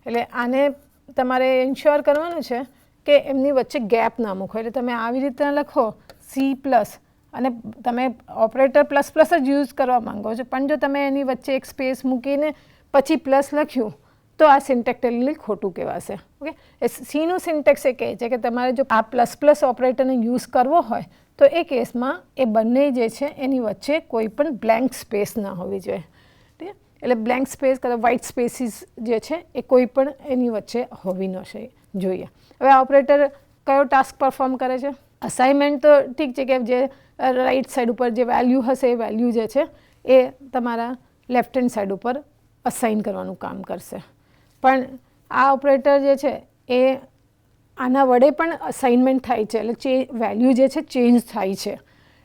A: એટલે આને તમારે ઇન્શ્યોર કરવાનું છે કે એમની વચ્ચે ગેપ ના મૂકો. એટલે તમે આવી રીતે લખો c પ્લસ અને તમે ઓપરેટર પ્લસ પ્લસ જ યુઝ કરવા માંગો છો, પણ જો તમે એની વચ્ચે એક સ્પેસ મૂકીને પછી પ્લસ લખ્યું તો આ સિન્ટેક્ટિકલી ખોટું કહેવાશે. ઓકે, એ સીનું સિન્ટેક્સ એ કહે છે કે તમારે જો આ પ્લસ પ્લસ ઓપરેટરને યુઝ કરવો હોય તો એ કેસમાં એ બંને જે છે એની વચ્ચે કોઈ પણ બ્લેન્ક સ્પેસ ના હોવી જોઈએ. ઠીક, એટલે બ્લેન્ક સ્પેસ કાં વ્હાઇટ સ્પેસીસ જે છે એ કોઈ પણ એની વચ્ચે હોવી ન જોઈએ. હવે આ ઓપરેટર કયો ટાસ્ક પરફોર્મ કરે છે? અસાઇનમેન્ટ તો ઠીક છે કે જે રાઇટ સાઈડ ઉપર જે વેલ્યુ હશે એ વેલ્યુ જે છે એ તમારા લેફ્ટ હેન્ડ સાઈડ ઉપર અસાઇન કરવાનું કામ કરશે. પણ આ ઓપરેટર જે છે એ આના વડે પણ અસાઇનમેન્ટ થાય છે, એટલે વેલ્યુ જે છે ચેન્જ થાય છે.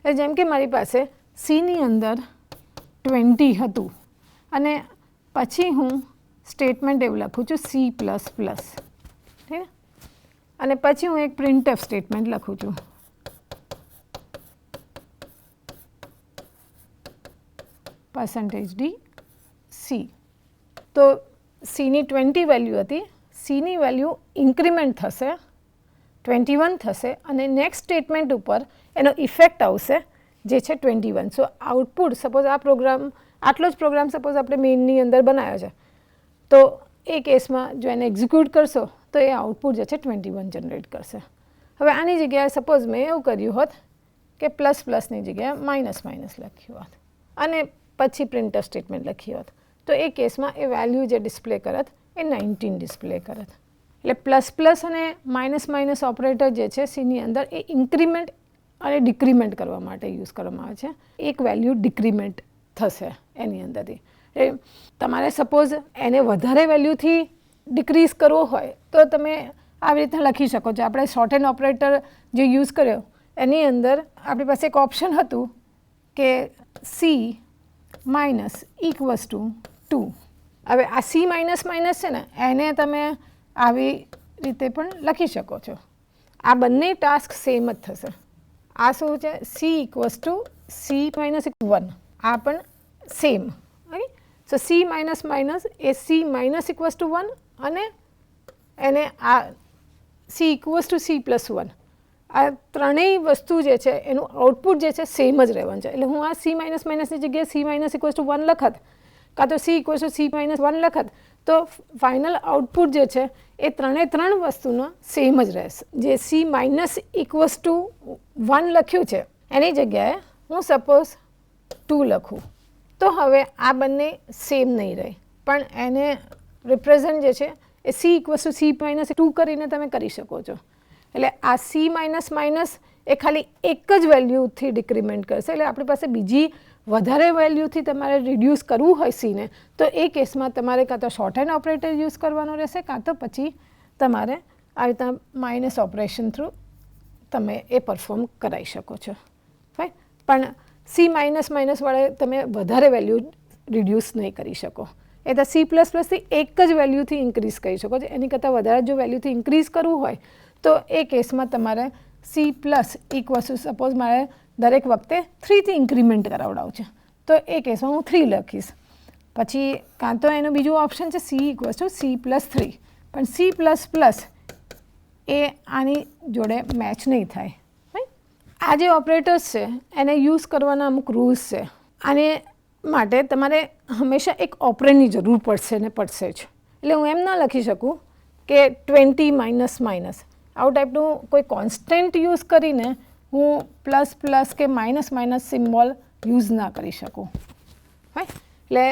A: એટલે જેમ કે મારી પાસે સીની અંદર 20 હતું અને પછી હું સ્ટેટમેન્ટ એવું લખું છું c પ્લસ પ્લસ, ઠીક, અને પછી હું એક પ્રિન્ટએફ સ્ટેટમેન્ટ લખું છું. %d c. તો સીની 20 વેલ્યુ હતી, સીની વેલ્યુ ઇન્ક્રીમેન્ટ થશે, 21 થશે અને નેક્સ્ટ સ્ટેટમેન્ટ ઉપર એનો ઇફેક્ટ આવશે જે છે 21. સો આઉટપુટ સપોઝ આ પ્રોગ્રામ આટલો જ પ્રોગ્રામ સપોઝ આપણે મેઇનની અંદર બનાવ્યો છે તો એ કેસમાં જો એને એક્ઝિક્યુટ કરશો તો એ આઉટપુટ જે છે 21 જનરેટ કરશે. હવે આની જગ્યાએ સપોઝ મેં એવું કર્યું હોત કે પ્લસ પ્લસની જગ્યાએ માઇનસ માઇનસ લખ્યું હોત અને પછી પ્રિન્ટર સ્ટેટમેન્ટ લખી હોત તો એ કેસમાં એ વેલ્યુ જે ડિસ્પ્લે કરત એ 19 ડિસ્પ્લે કરત. એટલે પ્લસ પ્લસ અને માઇનસ માઇનસ ઓપરેટર જે છે સીની અંદર એ ઇન્ક્રીમેન્ટ અને ડિક્રીમેન્ટ કરવા માટે યુઝ કરવામાં આવે છે. એક વેલ્યુ ડિક્રીમેન્ટ થશે એની અંદરથી, તમારે સપોઝ એને વધારે વેલ્યુથી ડિક્રીઝ કરવો હોય તો તમે આવી રીતના લખી શકો છો. આપણે શોર્ટ હેન્ડ ઓપરેટર જે યુઝ કર્યો એની અંદર આપણી પાસે એક ઓપ્શન હતું કે સી માઇનસ ઇક્વલ્સ ટુ 2. હવે આ સી માઇનસ માઇનસ છે ને એને તમે આવી રીતે પણ લખી શકો છો. આ બંને ટાસ્ક સેમ જ થશે. આ શું છે? C equals to C minus 1. આ પણ same. Okay, so C minus minus એ સી માઇનસ ઇક્વલ્સ ટુ 1 અને એને આ C equals to C plus 1. આ ત્રણેય વસ્તુ જે છે એનું આઉટપુટ જે છે સેમ જ રહેવાનું છે. એટલે હું આ સી માઇનસ માઇનસની જગ્યાએ સી માઇનસ ઇક્વલ્સ ટુ 1 લખત કાં તો C equals to C minus 1 લખત તો ફાઇનલ આઉટપુટ જે છે એ ત્રણ વસ્તુનો સેમ જ રહેશે. જે સી માઇનસ ઇક્વલ્સ ટુ 1 લખ્યું છે એની જગ્યાએ હું સપોઝ 2 લખું તો હવે આ બંને સેમ નહીં રહે, પણ એને રિપ્રેઝન્ટ જે છે એ C equals to C minus 2 કરીને તમે કરી શકો છો. એટલે આ સી માઇનસ માઇનસ એ ખાલી એક જ વેલ્યુથી ડિક્રીમેન્ટ કરશે. એટલે આપણી પાસે બીજી વધારે વેલ્યુથી તમારે રિડ્યુસ કરવું હોય સીને તો એ કેસમાં તમારે કાં તો શોર્ટ હેન્ડ ઓપરેટર યુઝ કરવાનો રહેશે કાં તો પછી તમારે આવી રીતના માઇનસ ઓપરેશન થ્રુ તમે એ પરફોર્મ કરાવી શકો છો. ફાઇન, પણ સી માઇનસ માઇનસ વડે તમે વધારે વેલ્યુ રિડ્યુસ નહીં કરી શકો. એ તો સી પ્લસ પ્લસથી એક જ વેલ્યુથી ઇન્ક્રીઝ કરી શકો છો. એની કરતાં વધારે જો વેલ્યુથી ઇન્ક્રીઝ કરવું હોય તો એ કેસમાં તમારે C plus equals to suppose મારે દરેક વખતે 3થી ઇન્ક્રીમેન્ટ કરાવડાવું છે તો એ કેસમાં હું 3 લખીશ. પછી કાં તો એનું બીજું ઓપ્શન છે C equals to C plus 3, પણ સી પ્લસ પ્લસ એ આની જોડે મેચ નહીં થાય. આ જે ઓપરેટર્સ છે એને યુઝ કરવાના અમુક રૂલ્સ છે. આને માટે તમારે હંમેશા એક ઓપરેન્ડની જરૂર પડશે ને પડશે જ. એટલે હું એમ ના લખી શકું કે 20 માઇનસ માઇનસ આવું ટાઈપનું કોઈ કોન્સ્ટન્ટ યુઝ કરીને હું પ્લસ પ્લસ કે માઇનસ માઇનસ સિમ્બોલ યુઝ ના કરી શકું. રાઈટ, એટલે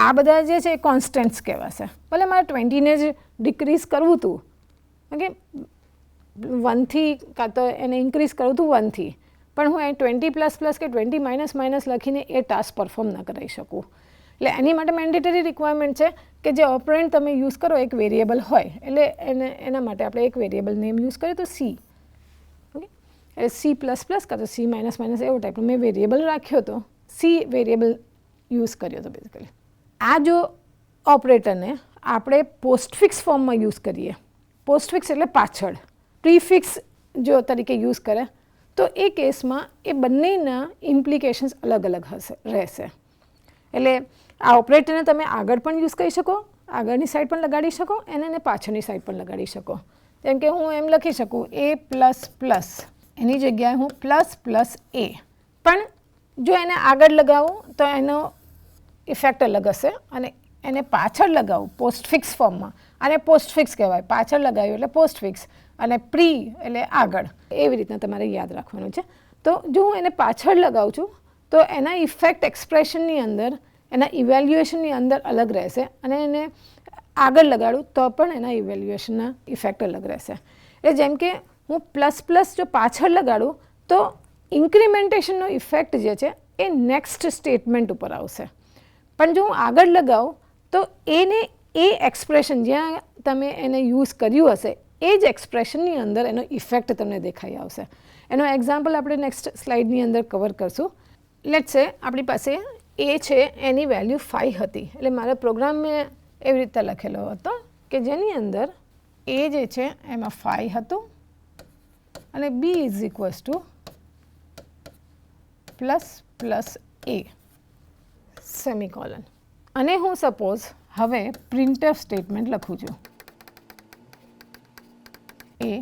A: આ બધા જે છે એ કોન્સ્ટન્ટ્સ કહેવાશે. ભલે મારે 20ને જ ડિક્રીઝ કરવું હતું, ઓકે, 1થી કાં તો એને ઇન્ક્રીઝ કરવું હતું 1થી, પણ હું એ 20 પ્લસ પ્લસ કે 20 માઇનસ માઇનસ લખીને એ ટાસ્ક પરફોર્મ ના કરાવી શકું. એટલે એની માટે મેન્ડેટરી રિક્વાયરમેન્ટ છે કે જે ઓપરેન્ટ તમે યુઝ કરો એક વેરિયેબલ હોય. એટલે એના માટે આપણે એક વેરિયેબલ નેમ યુઝ કરીએ તો સી. ઓકે, એટલે સી પ્લસ પ્લસ કાં તો સી માઇનસ માઇનસ એવો ટાઈપનો મેં વેરિયેબલ રાખ્યો હતો, સી વેરિયેબલ યુઝ કર્યો હતો બેઝિકલી. આ જો ઓપરેટરને આપણે પોસ્ટફિક્સ ફોર્મમાં યુઝ કરીએ, પોસ્ટફિક્સ એટલે પાછળ, પ્રીફિક્સ જો તરીકે યુઝ કરે તો એ કેસમાં એ બંનેના ઇમ્પ્લિકેશન્સ અલગ અલગ રહેશે. એટલે આ ઓપરેટરને તમે આગળ પણ યુઝ કરી શકો, આગળની સાઈડ પણ લગાડી શકો એને પાછળની સાઈડ પણ લગાડી શકો. જેમ કે હું એમ લખી શકું એ પ્લસ પ્લસ, એની જગ્યાએ હું પ્લસ પ્લસ એ, પણ જો એને આગળ લગાવું તો એનો ઇફેક્ટ અલગ હશે અને એને પાછળ લગાવું પોસ્ટફિક્સ ફોર્મમાં, અને પોસ્ટફિક્સ કહેવાય. પાછળ લગાવ્યું એટલે પોસ્ટફિક્સ અને પ્રી એટલે આગળ. એવી રીતના તમારે યાદ રાખવાનું છે. તો જો હું એને પાછળ લગાવું છું તો એના ઇફેક્ટ એક્સપ્રેશનની અંદર, એના ઇવેલ્યુએશનની અંદર અલગ રહેશે, અને એને આગળ લગાડું તો પણ એના ઇવેલ્યુએશનના ઇફેક્ટ અલગ રહેશે. એટલે જેમ કે હું પ્લસ પ્લસ જો પાછળ લગાડું તો ઇન્ક્રીમેન્ટેશનનો ઇફેક્ટ જે છે એ નેક્સ્ટ સ્ટેટમેન્ટ ઉપર આવશે, પણ જો હું આગળ લગાવું તો એને એ એક્સપ્રેશન જ્યાં તમે એને યુઝ કર્યું હશે એ જ એક્સપ્રેશનની અંદર એનો ઇફેક્ટ તમને દેખાઈ આવશે. એનો એક્ઝામ્પલ આપણે નેક્સ્ટ સ્લાઇડની અંદર કવર કરશું. લેટ્સ સે આપણી પાસે એ છે એની વેલ્યુ 5 હતી. એટલે મારા પ્રોગ્રામ મેં એવી રીતે લખેલો હતો કે જેની અંદર એ જે છે એમાં 5 હતું અને B is equals to plus plus A semicolon. અને હું સપોઝ હવે પ્રિન્ટફ સ્ટેટમેન્ટ લખું છું એ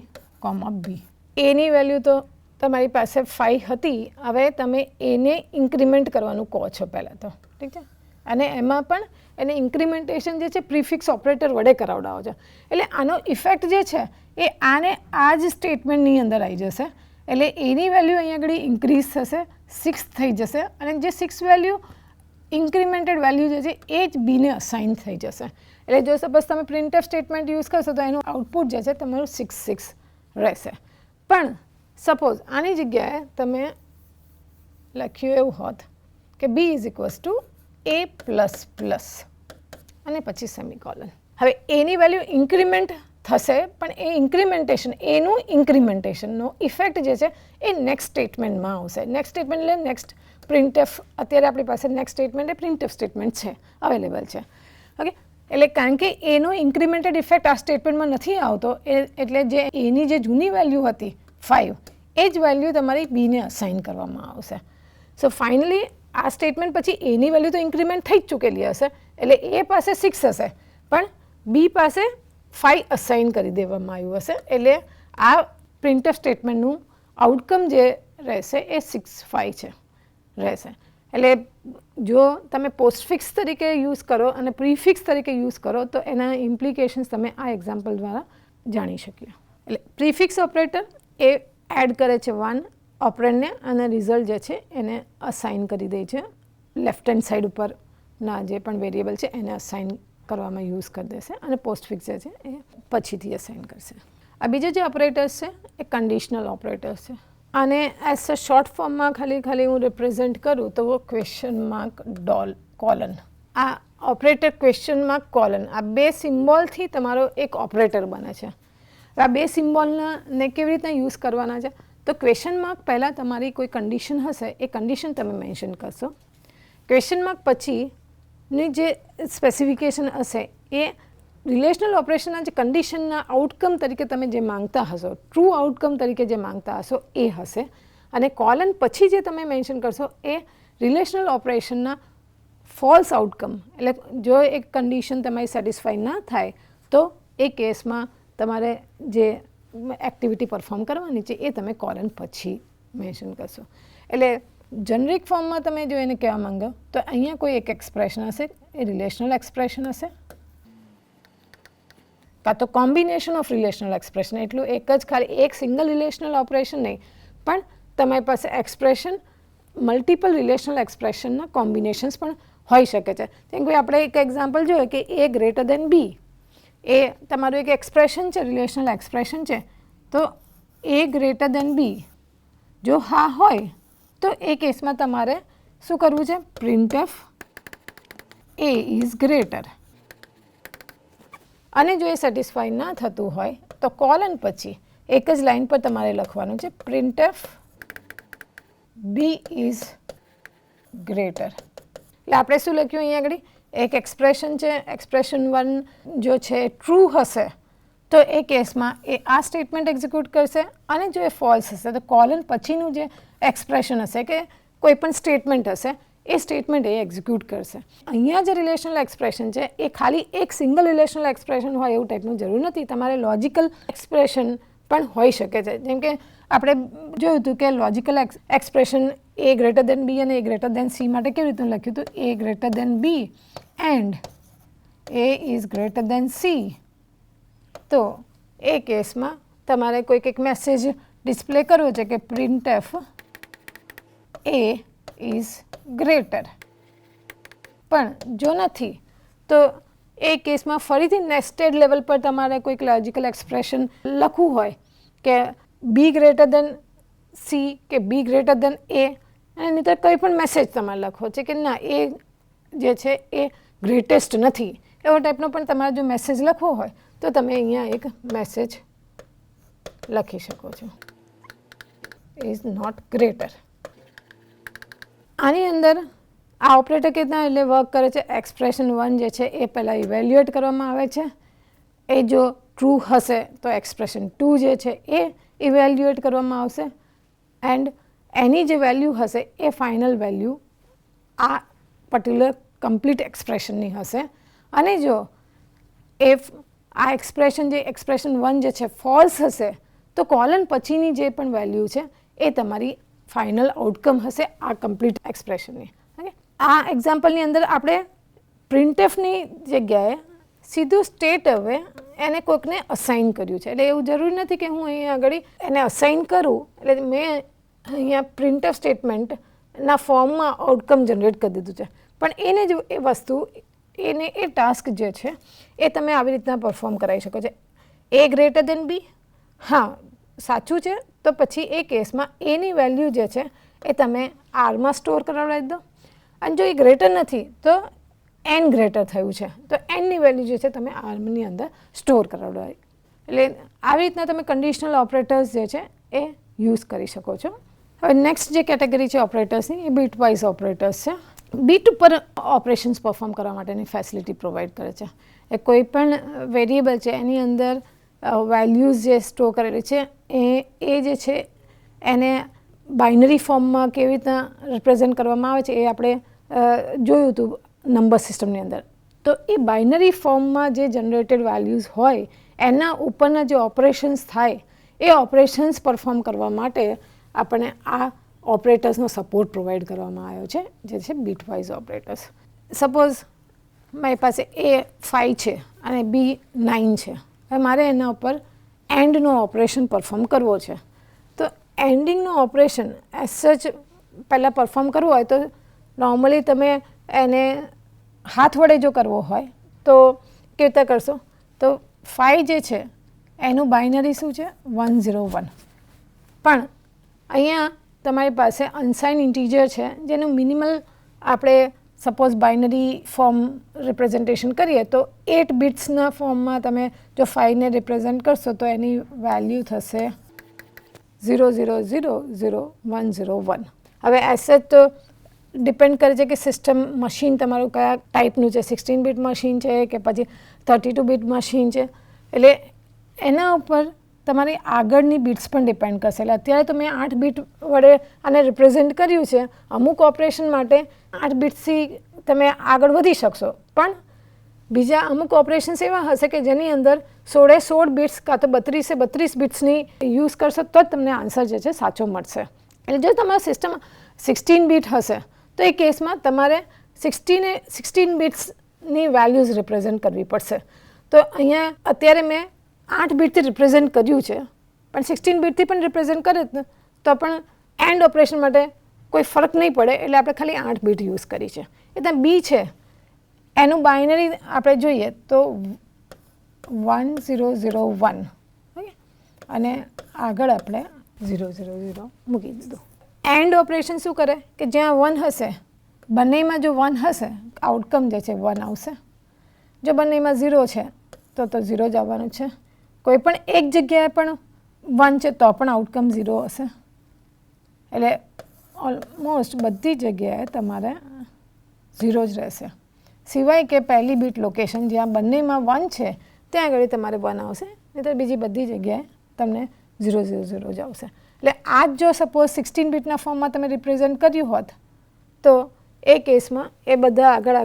A: કોમા બી. એની વેલ્યુ તો તમારી પાસે 5 હતી, હવે તમે એને ઇન્ક્રીમેન્ટ કરવાનું કહો છો પહેલાં તો, ઠીક છે. અને એમાં પણ એને ઇન્ક્રીમેન્ટેશન જે છે પ્રીફિક્સ ઓપરેટર વડે કરાવડાવો છો. એટલે આનો ઇફેક્ટ જે છે એ આને આ જ સ્ટેટમેન્ટની અંદર આવી જશે. એટલે એની વેલ્યુ અહીંયા આગળ ઇન્ક્રીઝ થશે, 6 થઈ જશે, અને જે 6 વેલ્યુ ઇન્ક્રીમેન્ટેડ વેલ્યુ જે છે એ જ બીને અસાઇન થઈ જશે. એટલે જો સપોઝ તમે પ્રિન્ટફ સ્ટેટમેન્ટ યુઝ કરશો તો એનું આઉટપુટ જે છે તમારું 6 રહેશે. પણ સપોઝ આની જગ્યાએ તમે લખ્યું એવું હોત કે B is equals to A plus plus અને પછી સેમિકોલન. હવે એની વેલ્યુ ઇન્ક્રીમેન્ટ થશે, પણ એ ઇન્ક્રીમેન્ટેશન, એનું ઇન્ક્રીમેન્ટેશનનો ઇફેક્ટ જે છે એ નેક્સ્ટ સ્ટેટમેન્ટમાં આવશે. નેક્સ્ટ સ્ટેટમેન્ટ એટલે નેક્સ્ટ પ્રિન્ટએફ. અત્યારે આપણી પાસે નેક્સ્ટ સ્ટેટમેન્ટ એ પ્રિન્ટએફ સ્ટેટમેન્ટ છે, અવેલેબલ છે. ઓકે, એટલે કારણ કે એનો ઇન્ક્રીમેન્ટેડ ઇફેક્ટ આ સ્ટેટમેન્ટમાં નથી આવતો, એટલે જે એની જે જૂની વેલ્યુ હતી 5, એ જ વેલ્યુ તમારી બીને અસાઇન કરવામાં આવશે. સો ફાઇનલી આ સ્ટેટમેન્ટ પછી એની વેલ્યુ તો ઇન્ક્રીમેન્ટ થઈ જ ચૂકેલી હશે, એટલે એ પાસે 6 હશે, પણ બી પાસે 5 અસાઇન કરી દેવામાં આવ્યું હશે. એટલે આ પ્રિન્ટએફ સ્ટેટમેન્ટનું આઉટકમ જે રહેશે એ 6, 5 છે રહેશે. એટલે જો તમે પોસ્ટફિક્સ તરીકે યુઝ કરો અને પ્રીફિક્સ તરીકે યુઝ કરો તો એના ઇમ્પ્લિકેશન્સ તમે આ એક્ઝામ્પલ દ્વારા જાણી શકીએ. એટલે પ્રીફિક્સ ઓપરેટર એ એડ કરે છે 1 ઓપરેન્ડને અને રિઝલ્ટ જે છે એને અસાઇન કરી દે છે. લેફ્ટ હેન્ડ સાઈડ ઉપરના જે પણ વેરિયેબલ છે એને અસાઇન કરવામાં યુઝ કરી દેશે અને પોસ્ટફિક્સ જે છે એ પછીથી અસાઇન કરશે. આ બીજા જે ઓપરેટર્સ છે એ કન્ડિશનલ ઓપરેટર્સ છે. અને એઝ અ શોર્ટ ફોર્મમાં ખાલી હું રિપ્રેઝેન્ટ કરું તો ક્વેશ્ચન માર્ક કોલન. આ ઓપરેટર ક્વેશ્ચન માર્ક કોલન, આ બે સિમ્બોલથી તમારો એક ઓપરેટર બને છે. આ બે સિમ્બોલને કેવી રીતના યુઝ કરવાના છે? તો ક્વેશ્ચન માર્ક પહેલાં તમારી કોઈ કન્ડિશન હશે, એ કન્ડિશન તમે મેન્શન કરશો. ક્વેશ્ચન માર્ક પછીની જે સ્પેસિફિકેશન હશે એ રિલેશનલ ઓપરેશનના જે કન્ડિશનના આઉટકમ તરીકે તમે જે માંગતા હશો, ટ્રુ આઉટકમ તરીકે જે માંગતા હશો એ હશે. અને કોલન પછી જે તમે મેન્શન કરશો એ રિલેશનલ ઓપરેશનના ફોલ્સ આઉટકમ. એટલે જો એક કન્ડિશન તમારી સેટિસ્ફાઈ ના થાય તો એ કેસમાં તમારે જે એક્ટિવિટી પરફોર્મ કરવાની છે એ તમે કોલન પછી મેન્શન કરશો. એટલે જનરિક ફોર્મમાં તમે જો એને કહેવા માંગો તો અહીંયા કોઈ એક એક્સપ્રેશન હશે, એ રિલેશનલ એક્સપ્રેશન હશે, કાં તો કોમ્બિનેશન ઓફ રિલેશનલ એક્સપ્રેશન. એટલું એક જ ખાલી એક સિંગલ રિલેશનલ ઓપરેશન નહીં, પણ તમારી પાસે એક્સપ્રેશન મલ્ટિપલ રિલેશનલ એક્સપ્રેશનના કોમ્બિનેશન્સ પણ હોઈ શકે છે. જેમ કે આપણે એક એક્ઝામ્પલ જોઈએ કે એ ગ્રેટર દેન બી, એ તમારું એક એક્સપ્રેશન છે, રિલેશનલ એક્સપ્રેશન છે. તો એ ગ્રેટર દેન બી જો હા હોય તો એ કેસમાં તમારે શું કરવું છે? Printf A is greater. અને જો એ સેટિસ્ફાઈ ના થતું હોય તો કોલન પછી એક જ લાઇન પર તમારે લખવાનું છે પ્રિન્ટએફ બી ઇઝ ગ્રેટર. એટલે આપણે શું લખ્યું અહીંયા આગળ? એક એક્સપ્રેશન છે, એક્સપ્રેશન 1 જો છે ટ્રુ હશે તો એ કેસમાં એ આ સ્ટેટમેન્ટ એક્ઝિક્યુટ કરશે. અને જો એ ફોલ્સ હશે તો કોલન પછીનું જે એક્સપ્રેશન હશે કે કોઈ પણ સ્ટેટમેન્ટ હશે એ સ્ટેટમેન્ટ એ એક્ઝિક્યુટ કરશે. અહીંયા જે રિલેશનલ એક્સપ્રેશન છે એ ખાલી એક સિંગલ રિલેશનલ એક્સપ્રેશન હોય એવું ટાઈપનું જરૂર નથી. તમારે લોજિકલ એક્સપ્રેશન પણ હોઈ શકે છે. જેમ કે આપણે જોયું હતું કે લોજિકલ એક્સપ્રેશન એ ગ્રેટર દેન બી અને એ ગ્રેટર દેન સી માટે કેવી રીતનું લખ્યું હતું? A greater than B and A is greater than C. તો એ કેસમાં તમારે કોઈક એક મેસેજ ડિસ્પ્લે કરવો છે કે પ્રિન્ટએફ એ ઇઝ ગ્રેટર. પણ જો નથી તો એ કેસમાં ફરીથી નેસ્ટેડ લેવલ પર તમારે કોઈક લોજિકલ એક્સપ્રેશન લખવું હોય કે બી ગ્રેટર દેન સી કે બી ગ્રેટર દેન એ, અને નહીં તો કંઈ પણ મેસેજ તમારે લખવો છે કે ના એ જે છે એ ગ્રેટેસ્ટ નથી, એવો ટાઈપનો પણ તમારે જો મેસેજ લખવો હોય તો તમે અહીંયા એક મેસેજ લખી શકો છો, ઇઝ નોટ ગ્રેટર. આની અંદર આ ઓપરેટર કેટલા એટલે વર્ક કરે છે? એક્સપ્રેશન 1 જે છે એ પહેલાં ઇવેલ્યુએટ કરવામાં આવે છે. એ જો ટ્રુ હશે તો એક્સપ્રેશન 2 જે છે એ ઇવેલ્યુએટ કરવામાં આવશે. એન્ડ એની જે વેલ્યુ હશે એ ફાઇનલ વેલ્યુ આ પર્ટિક્યુલર કમ્પ્લીટ એક્સપ્રેશનની હશે. અને જો એ આ એક્સપ્રેશન જે એક્સપ્રેશન 1 જે છે ફોલ્સ હશે તો કોલન પછીની જે પણ વેલ્યુ છે એ તમારી ફાઇનલ આઉટકમ હશે આ કમ્પ્લીટ એક્સપ્રેશનની. ઓકે, આ એક્ઝામ્પલની અંદર આપણે પ્રિન્ટએફની જગ્યાએ સીધું સ્ટેટ હવે એને કોઈકને અસાઇન કર્યું છે. એટલે એવું જરૂરી નથી કે હું અહીંયા આગળ એને અસાઇન કરું એટલે મેં અહીંયા પ્રિન્ટએફ સ્ટેટમેન્ટના ફોર્મમાં આઉટકમ જનરેટ કરી દીધું છે. પણ એને જ એ વસ્તુ એને એ ટાસ્ક જે છે એ તમે આવી રીતના પરફોર્મ કરાવી શકો છો. એ ગ્રેટર દેન બી, હા સાચું છે તો પછી એ કેસમાં એની વેલ્યુ જે છે એ તમે આરમાં સ્ટોર કરાવડાવી દો. અને જો એ ગ્રેટર નથી તો એન ગ્રેટર થયું છે તો એનની વેલ્યુ જે છે તમે આર્મની અંદર સ્ટોર કરાવડો. એટલે આવી રીતના તમે કન્ડિશનલ ઓપરેટર્સ જે છે એ યુઝ કરી શકો છો. હવે નેક્સ્ટ જે કેટેગરી છે ઓપરેટર્સની એ બીટવાઇઝ ઓપરેટર્સ છે. બીટ ઉપર ઓપરેશન્સ પરફોર્મ કરવા માટેની ફેસિલિટી પ્રોવાઈડ કરે છે. એ કોઈ પણ વેરિયેબલ છે એની અંદર વેલ્યુઝ જે સ્ટોર કરેલી છે એ જે છે એને બાઇનરી ફોર્મમાં કેવી રીતના રિપ્રેઝેન્ટ કરવામાં આવે છે એ આપણે જોયું હતું નંબર સિસ્ટમની અંદર. તો એ બાઇનરી ફોર્મમાં જે જનરેટેડ વેલ્યુઝ હોય એના ઉપરના જે ઓપરેશન્સ થાય એ ઓપરેશન્સ પરફોર્મ કરવા માટે આપણને આ ઓપરેટર્સનો સપોર્ટ પ્રોવાઈડ કરવામાં આવ્યો છે જે છે બીટવાઇઝ ઓપરેટર્સ. સપોઝ મારી પાસે A5 છે અને B9 છે. હવે મારે એના ઉપર એન્ડનો ઓપરેશન પરફોર્મ કરવો છે. તો એન્ડિંગનો ઓપરેશન એઝ સચ પહેલાં પરફોર્મ કરવું હોય તો નોર્મલી તમે એને હાથ વડે જો કરવો હોય તો કેવી રીતે કરશો? તો 5 જે છે એનું બાઇનરી શું છે 101. પણ અહીંયા તમારી પાસે અનસાઇન ઇન્ટીજર છે જેનું મિનિમલ આપણે સપોઝ બાઇનરી ફોર્મ રિપ્રેઝન્ટેશન કરીએ તો 8 બિટ્સના ફોર્મમાં તમે જો 5ને રિપ્રેઝન્ટ કરશો તો એની વેલ્યુ થશે 00000101. હવે એસેટ તો ડિપેન્ડ કરે છે કે સિસ્ટમ મશીન તમારું કયા ટાઈપનું છે, 16 બીટ મશીન છે કે પછી 32 બીટ મશીન છે. એટલે એના ઉપર તમારી આગળની બિટ્સ પણ ડિપેન્ડ કરશે. એટલે અત્યારે તો મેં 8 બીટ વડે આને રિપ્રેઝેન્ટ કર્યું છે. અમુક ઓપરેશન માટે 8 બીટ્સથી તમે આગળ વધી શકશો પણ બીજા અમુક ઓપરેશન્સ એવા હશે કે જેની અંદર 16 બીટ્સ કાં તો 32 બીટ્સની યુઝ કરશો તો જ તમને આન્સર જે છે સાચો મળશે. એટલે જો તમારા સિસ્ટમ 16 બીટ હશે તો એ કેસમાં તમારે 16 બીટ્સની વેલ્યુઝ રિપ્રેઝેન્ટ કરવી પડશે. તો અહીંયા અત્યારે મેં 8 બીટથી રિપ્રેઝેન્ટ કર્યું છે પણ 16 બીટથી પણ રિપ્રેઝેન્ટ કરે ને તો પણ એન્ડ ઓપરેશન માટે કોઈ ફરક નહીં પડે એટલે આપણે ખાલી 8 બીટ યુઝ કરી છે. એટલે બી છે એનું બાઇનરી આપણે જોઈએ તો 1001 ઓકે અને આગળ આપણે 000 મૂકી દીધું. એન્ડ ઓપરેશન શું કરે કે જ્યાં 1 હશે બંનેમાં જો 1 હશે આઉટકમ જે છે 1 આવશે. જો બંનેમાં 0 છે તો 0 જ આવવાનું છે. કોઈ પણ એક જગ્યાએ પણ 1 છે તો પણ આઉટકમ 0 હશે. એટલે ઓલમોસ્ટ બધી જગ્યાએ તમારે 0 જ રહેશે સિવાય કે પહેલી બીટ લોકેશન જ્યાં બંનેમાં 1 છે ત્યાં આગળ તમારે 1 આવશે નહીં તો બીજી બધી જગ્યાએ તમને 000 જ આવશે. એટલે આ જ જો સપોઝ 16 બીટના ફોર્મમાં તમે રિપ્રેઝેન્ટ કર્યું હોત તો એ કેસમાં એ બધા આગળ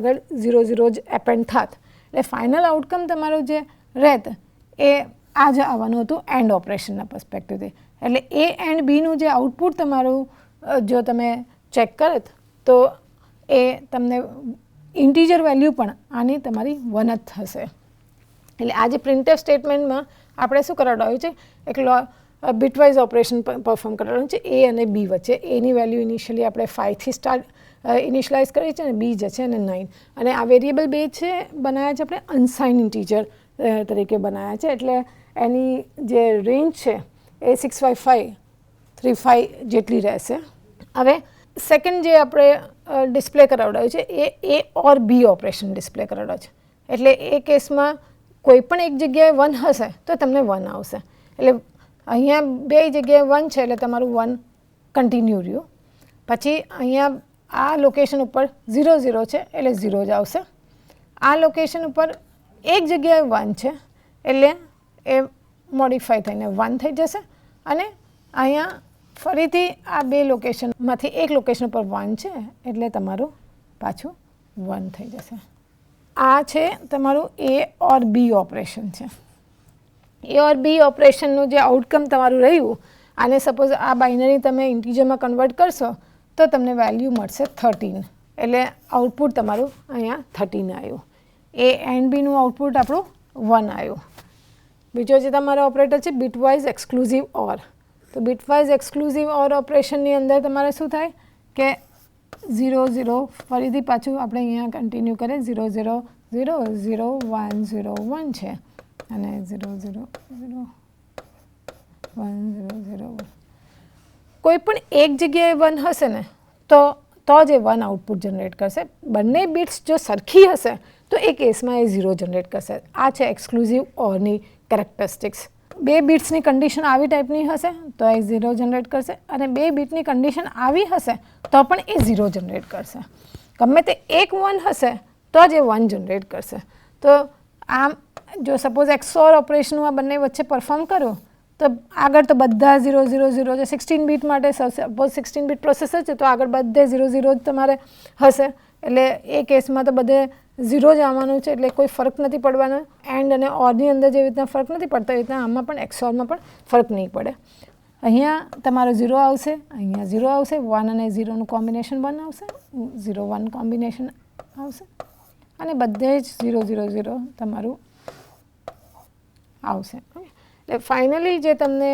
A: 0 જ એપેન્ડ થાત. એટલે ફાઇનલ આઉટકમ તમારું જે રહેત એ આ જ આવવાનું હતું એન્ડ ઓપરેશનના પર્સપેક્ટિવથી. એટલે એ એન્ડ બીનું જે આઉટપુટ તમારું જો તમે ચેક કરત તો એ તમને ઇન્ટીજર વેલ્યુ પણ આની તમારી 1 જ થશે. એટલે આ જે પ્રિન્ટફ સ્ટેટમેન્ટમાં આપણે શું કરાવડાવ્યું છે એક બીટવાઇઝ ઓપરેશન પરફોર્મ કરાવવાનું છે એ અને બી વચ્ચે. એની વેલ્યુ ઇનિશિયલી આપણે 5થી સ્ટાર્ટ ઇનિશિયલાઇઝ કરી છે અને બી જે છે અને 9. અને આ વેરિયેબલ બે છે બનાવ્યા છે આપણે અનસાઇન ઇન્ટીજર તરીકે બનાવ્યા છે. એટલે એની જે રેન્જ છે એ 65535 જેટલી રહેશે. હવે સેકન્ડ જે આપણે ડિસ્પ્લે કરાવડાવ્યું છે એ ઓર બી ઓપરેશન ડિસ્પ્લે કરાવડાવ્યું છે. એટલે એ કેસમાં કોઈ પણ એક જગ્યાએ 1 હશે તો તમને 1 આવશે. એટલે અહીંયા બે જગ્યાએ 1 છે એટલે તમારું 1 કન્ટિન્યુ રહ્યું. પછી અહીંયા આ લોકેશન ઉપર 00 છે એટલે 0 જ આવશે. આ લોકેશન ઉપર એક જગ્યાએ 1 છે એટલે એ મોડિફાઈ થઈને 1 થઈ જશે અને અહીંયા ફરીથી આ બે લોકેશનમાંથી એક લોકેશન ઉપર 1 છે એટલે તમારું પાછું 1 થઈ જશે. આ છે તમારું એ ઓર બી ઓપરેશન છે. એ ઓર બી ઓપરેશનનું જે આઉટકમ તમારું રહ્યું આને સપોઝ આ બાઇનરી તમે ઇન્ટીજરમાં કન્વર્ટ કરશો તો તમને વેલ્યુ મળશે 13. એટલે આઉટપુટ તમારું અહીંયા 13 આવ્યું. એ એન્ડ બીનું આઉટપુટ આપણું 1 આવ્યું. બીજો જે તમારો ઓપરેટર છે બીટવાઇઝ એક્સક્લુઝિવ ઓર. તો બીટવાઇઝ એક્સક્લુઝિવ ઓર ઓપરેશનની અંદર તમારે શું થાય કે 00 ફરીથી પાછું આપણે અહીંયા કન્ટિન્યુ કરીએ 0000101 છે અને 0001001. કોઈ પણ એક જગ્યાએ 1 હશે ને તો તો જ એ 1 આઉટપુટ જનરેટ કરશે. બંને બિટ્સ જો સરખી હશે તો એ કેસમાં એ 0 જનરેટ કરશે. આ છે એક્સક્લુઝિવ ઓરની કેરેક્ટરિસ્ટિક્સ. 2 બિટ્સની કન્ડિશન આવી ટાઈપની હશે તો એ 0 જનરેટ કરશે, અને 2 બીટની કન્ડિશન આવી હશે તો પણ એ 0 જનરેટ કરશે. ગમે તે એક 1 હશે તો જ એ 1 જનરેટ કરશે. તો આમ જો સપોઝ XOR ઓપરેશન આ બંને વચ્ચે પરફોર્મ કરો તો આગળ તો બધા 0 0 0 છે. 16 બીટ માટે સપોઝ 16 બીટ પ્રોસેસર છે તો આગળ બધે 0 0 જ તમારે હશે, એટલે એ કેસમાં તો બધે 0 જ આવવાનું છે, એટલે કોઈ ફરક નથી પડવાનો. એન્ડ અને ઓરની અંદર જેવી રીતના ફરક નથી પડતો એવી રીતના આમાં પણ XORમાં પણ ફરક નહીં પડે. અહીંયા તમારો 0 આવશે, અહીંયા 0 આવશે, 1 અને 0નું કોમ્બિનેશન 1 આવશે, 0 1 કોમ્બિનેશન આવશે, અને બધે જ 0 0 0 તમારું આવશે. એટલે ફાઇનલી જે તમને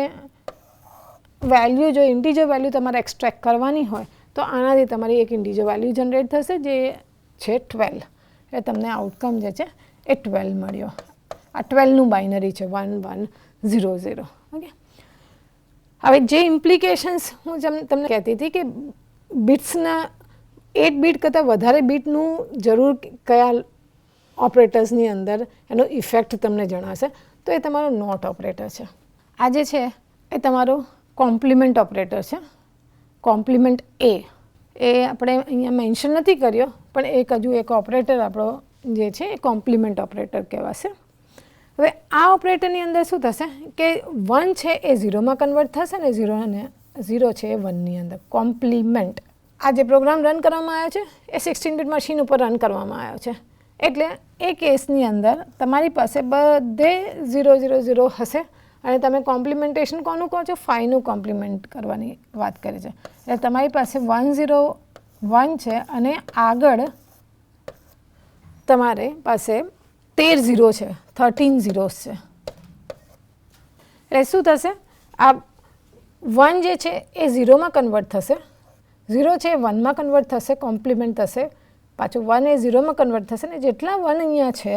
A: વેલ્યુ જો ઇન્ટીજર વેલ્યુ તમારે એક્સટ્રેક્ટ કરવાની હોય તો આનાથી તમારી એક ઇન્ટીજર વેલ્યુ જનરેટ થશે જે છે 12. એટલે તમને આઉટકમ જે છે એ 12 મળ્યો. આ 12નું બાઇનરી છે 1 1 0 0. ઓકે, હવે જે ઇમ્પ્લિકેશન્સ હું તમને કહેતી હતી કે બિટ્સના 8 બીટ કરતાં વધારે બીટનું જરૂર કયા ઓપરેટર્સની અંદર એનો ઇફેક્ટ તમને જણાશે તો એ તમારો નોટ ઓપરેટર છે. આ જે છે એ તમારો કોમ્પ્લિમેન્ટ ઓપરેટર છે. કોમ્પ્લિમેન્ટ એ આપણે અહીંયા મેન્શન નથી કર્યો પણ એક હજુ એક ઓપરેટર આપણો જે છે એ કોમ્પ્લિમેન્ટ ઓપરેટર કહેવાશે. હવે આ ઓપરેટરની અંદર શું થશે કે 1 છે એ 0માં કન્વર્ટ થશે ને 0 છે એ 1ની અંદર. કોમ્પ્લિમેન્ટ આ જે પ્રોગ્રામ રન કરવામાં આવ્યો છે એ 16 બીટ મશીન ઉપર રન કરવામાં આવ્યો છે, એટલે એ કેસની અંદર તમારી પાસે બધે 0 0 0 હશે, અને તમે કોમ્પ્લિમેન્ટેશન કોનું કહો છો? 5નું કોમ્પ્લિમેન્ટ કરવાની વાત કરે છે. એટલે તમારી પાસે 1 0 1 છે અને આગળ તમારે પાસે 13 0 છે, 13 zeros છે. એટલે શું થશે? આ 1 જે છે એ 0માં કન્વર્ટ થશે, 0 છે એ 1માં કન્વર્ટ થશે, કોમ્પ્લિમેન્ટ થશે, પાછું 1 એ 0માં કન્વર્ટ થશે, ને જેટલા 1 અહીંયા છે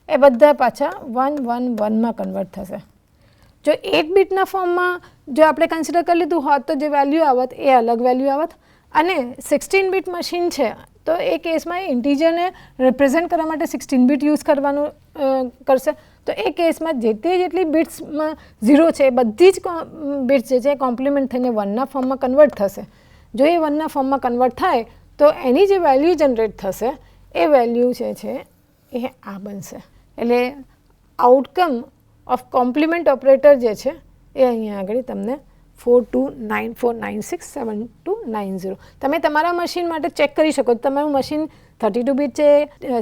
A: એ બધા પાછા 1 1 1માં કન્વર્ટ થશે. જો 8 બીટના ફોર્મમાં જો આપણે કન્સિડર કરી લીધું હોત તો જે વેલ્યુ આવત એ અલગ વેલ્યુ આવત, અને 16 બીટ મશીન છે તો એ કેસમાં એ ઇન્ટીજરને રિપ્રેઝેન્ટ કરવા માટે 16 બીટ યુઝ કરવાનું કરશે. તો એ કેસમાં જેટલી બિટ્સમાં 0 છે એ બધી જ બિટ્સ જે છે કોમ્પ્લિમેન્ટ થઈને 1ના ફોર્મમાં કન્વર્ટ થશે. જો એ 1ના ફોર્મમાં કન્વર્ટ થાય તો એની જે વેલ્યુ જનરેટ થશે એ વેલ્યુ જે છે એ આ બનશે. એટલે આઉટકમ ઓફ કોમ્પ્લિમેન્ટ ઓપરેટર જે છે એ અહીંયા આગળ તમને 4294967290. તમે તમારા મશીન માટે ચેક કરી શકો. તમારું મશીન 32 બીટ છે,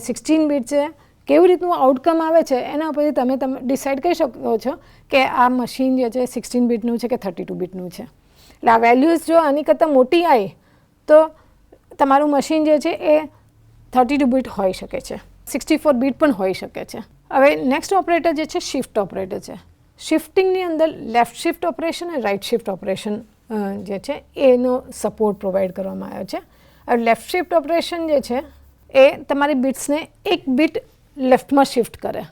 A: 16 બીટ છે, કેવી રીતનું આઉટકમ આવે છે એના પરથી તમે ડિસાઇડ કરી શકો છો કે આ મશીન જે છે 16 બીટનું છે કે 32 બીટનું છે. એટલે આ વેલ્યુઝ જો આની કરતાં મોટી આવી તો તમારું મશીન જે છે એ 32 બીટ હોઈ શકે છે, 64 બીટ પણ હોઈ શકે છે. હવે નેક્સ્ટ ઓપરેટર જે છે શિફ્ટ ઓપરેટર છે. શિફ્ટિંગની અંદર લેફ્ટ શિફ્ટ ઓપરેશન અને રાઇટ શિફ્ટ ઓપરેશન જે છે એનો સપોર્ટ પ્રોવાઈડ કરવામાં આવ્યો છે. હવે લેફ્ટ શિફ્ટ ઓપરેશન જે છે એ તમારી બિટ્સને એક બીટ લેફ્ટમાં શિફ્ટ કરે.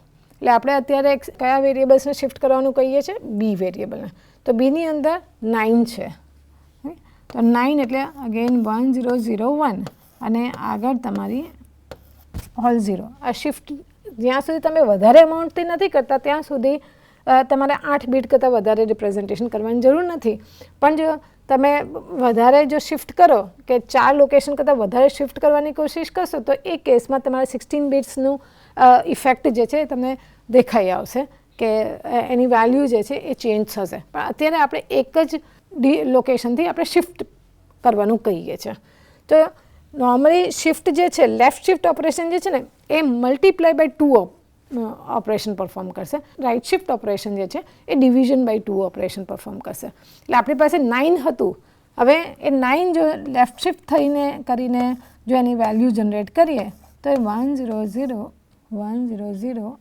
A: એટલે આપણે અત્યારે કયા વેરિયેબલ્સને શિફ્ટ કરવાનું કહીએ છીએ? બી વેરિયેબલને. તો બીની અંદર 9 છે, તો 9 એટલે અગેન 1 0 0 1 અને આગળ તમારી ઓલ 0. આ શિફ્ટ જ્યાં સુધી તમે વધારે અમાઉન્ટથી નથી કરતા ત્યાં સુધી તમારે 8 બીટ કરતાં વધારે રિપ્રેઝન્ટેશન કરવાની જરૂર નથી. પણ જો તમે વધારે જો શિફ્ટ કરો કે 4 લોકેશન કરતાં વધારે શિફ્ટ કરવાની કોશિશ કરશો તો એ કેસમાં તમારે 16 બીટ્સનું ઇફેક્ટ જે છે તમને દેખાઈ આવશે કે એની વેલ્યુ જે છે એ ચેન્જ થશે. પણ અત્યારે આપણે એક જ લોકેશનથી આપણે શિફ્ટ કરવાનું કહીએ છીએ. તો નોર્મલી શિફ્ટ જે છે લેફ્ટ શિફ્ટ ઓપરેશન જે છે ને એ મલ્ટીપ્લાય બાય 2 ઓપરેશન પરફોર્મ કરશે. રાઇટ શિફ્ટ ઓપરેશન જે છે એ ડિવિઝન બાય 2 ઓપરેશન પરફોર્મ કરશે. એટલે આપણી પાસે 9 હતું, હવે એ 9 જો લેફ્ટ શિફ્ટ કરીને જો એની વેલ્યુ જનરેટ કરીએ તો એ 1 0 0 1 0 0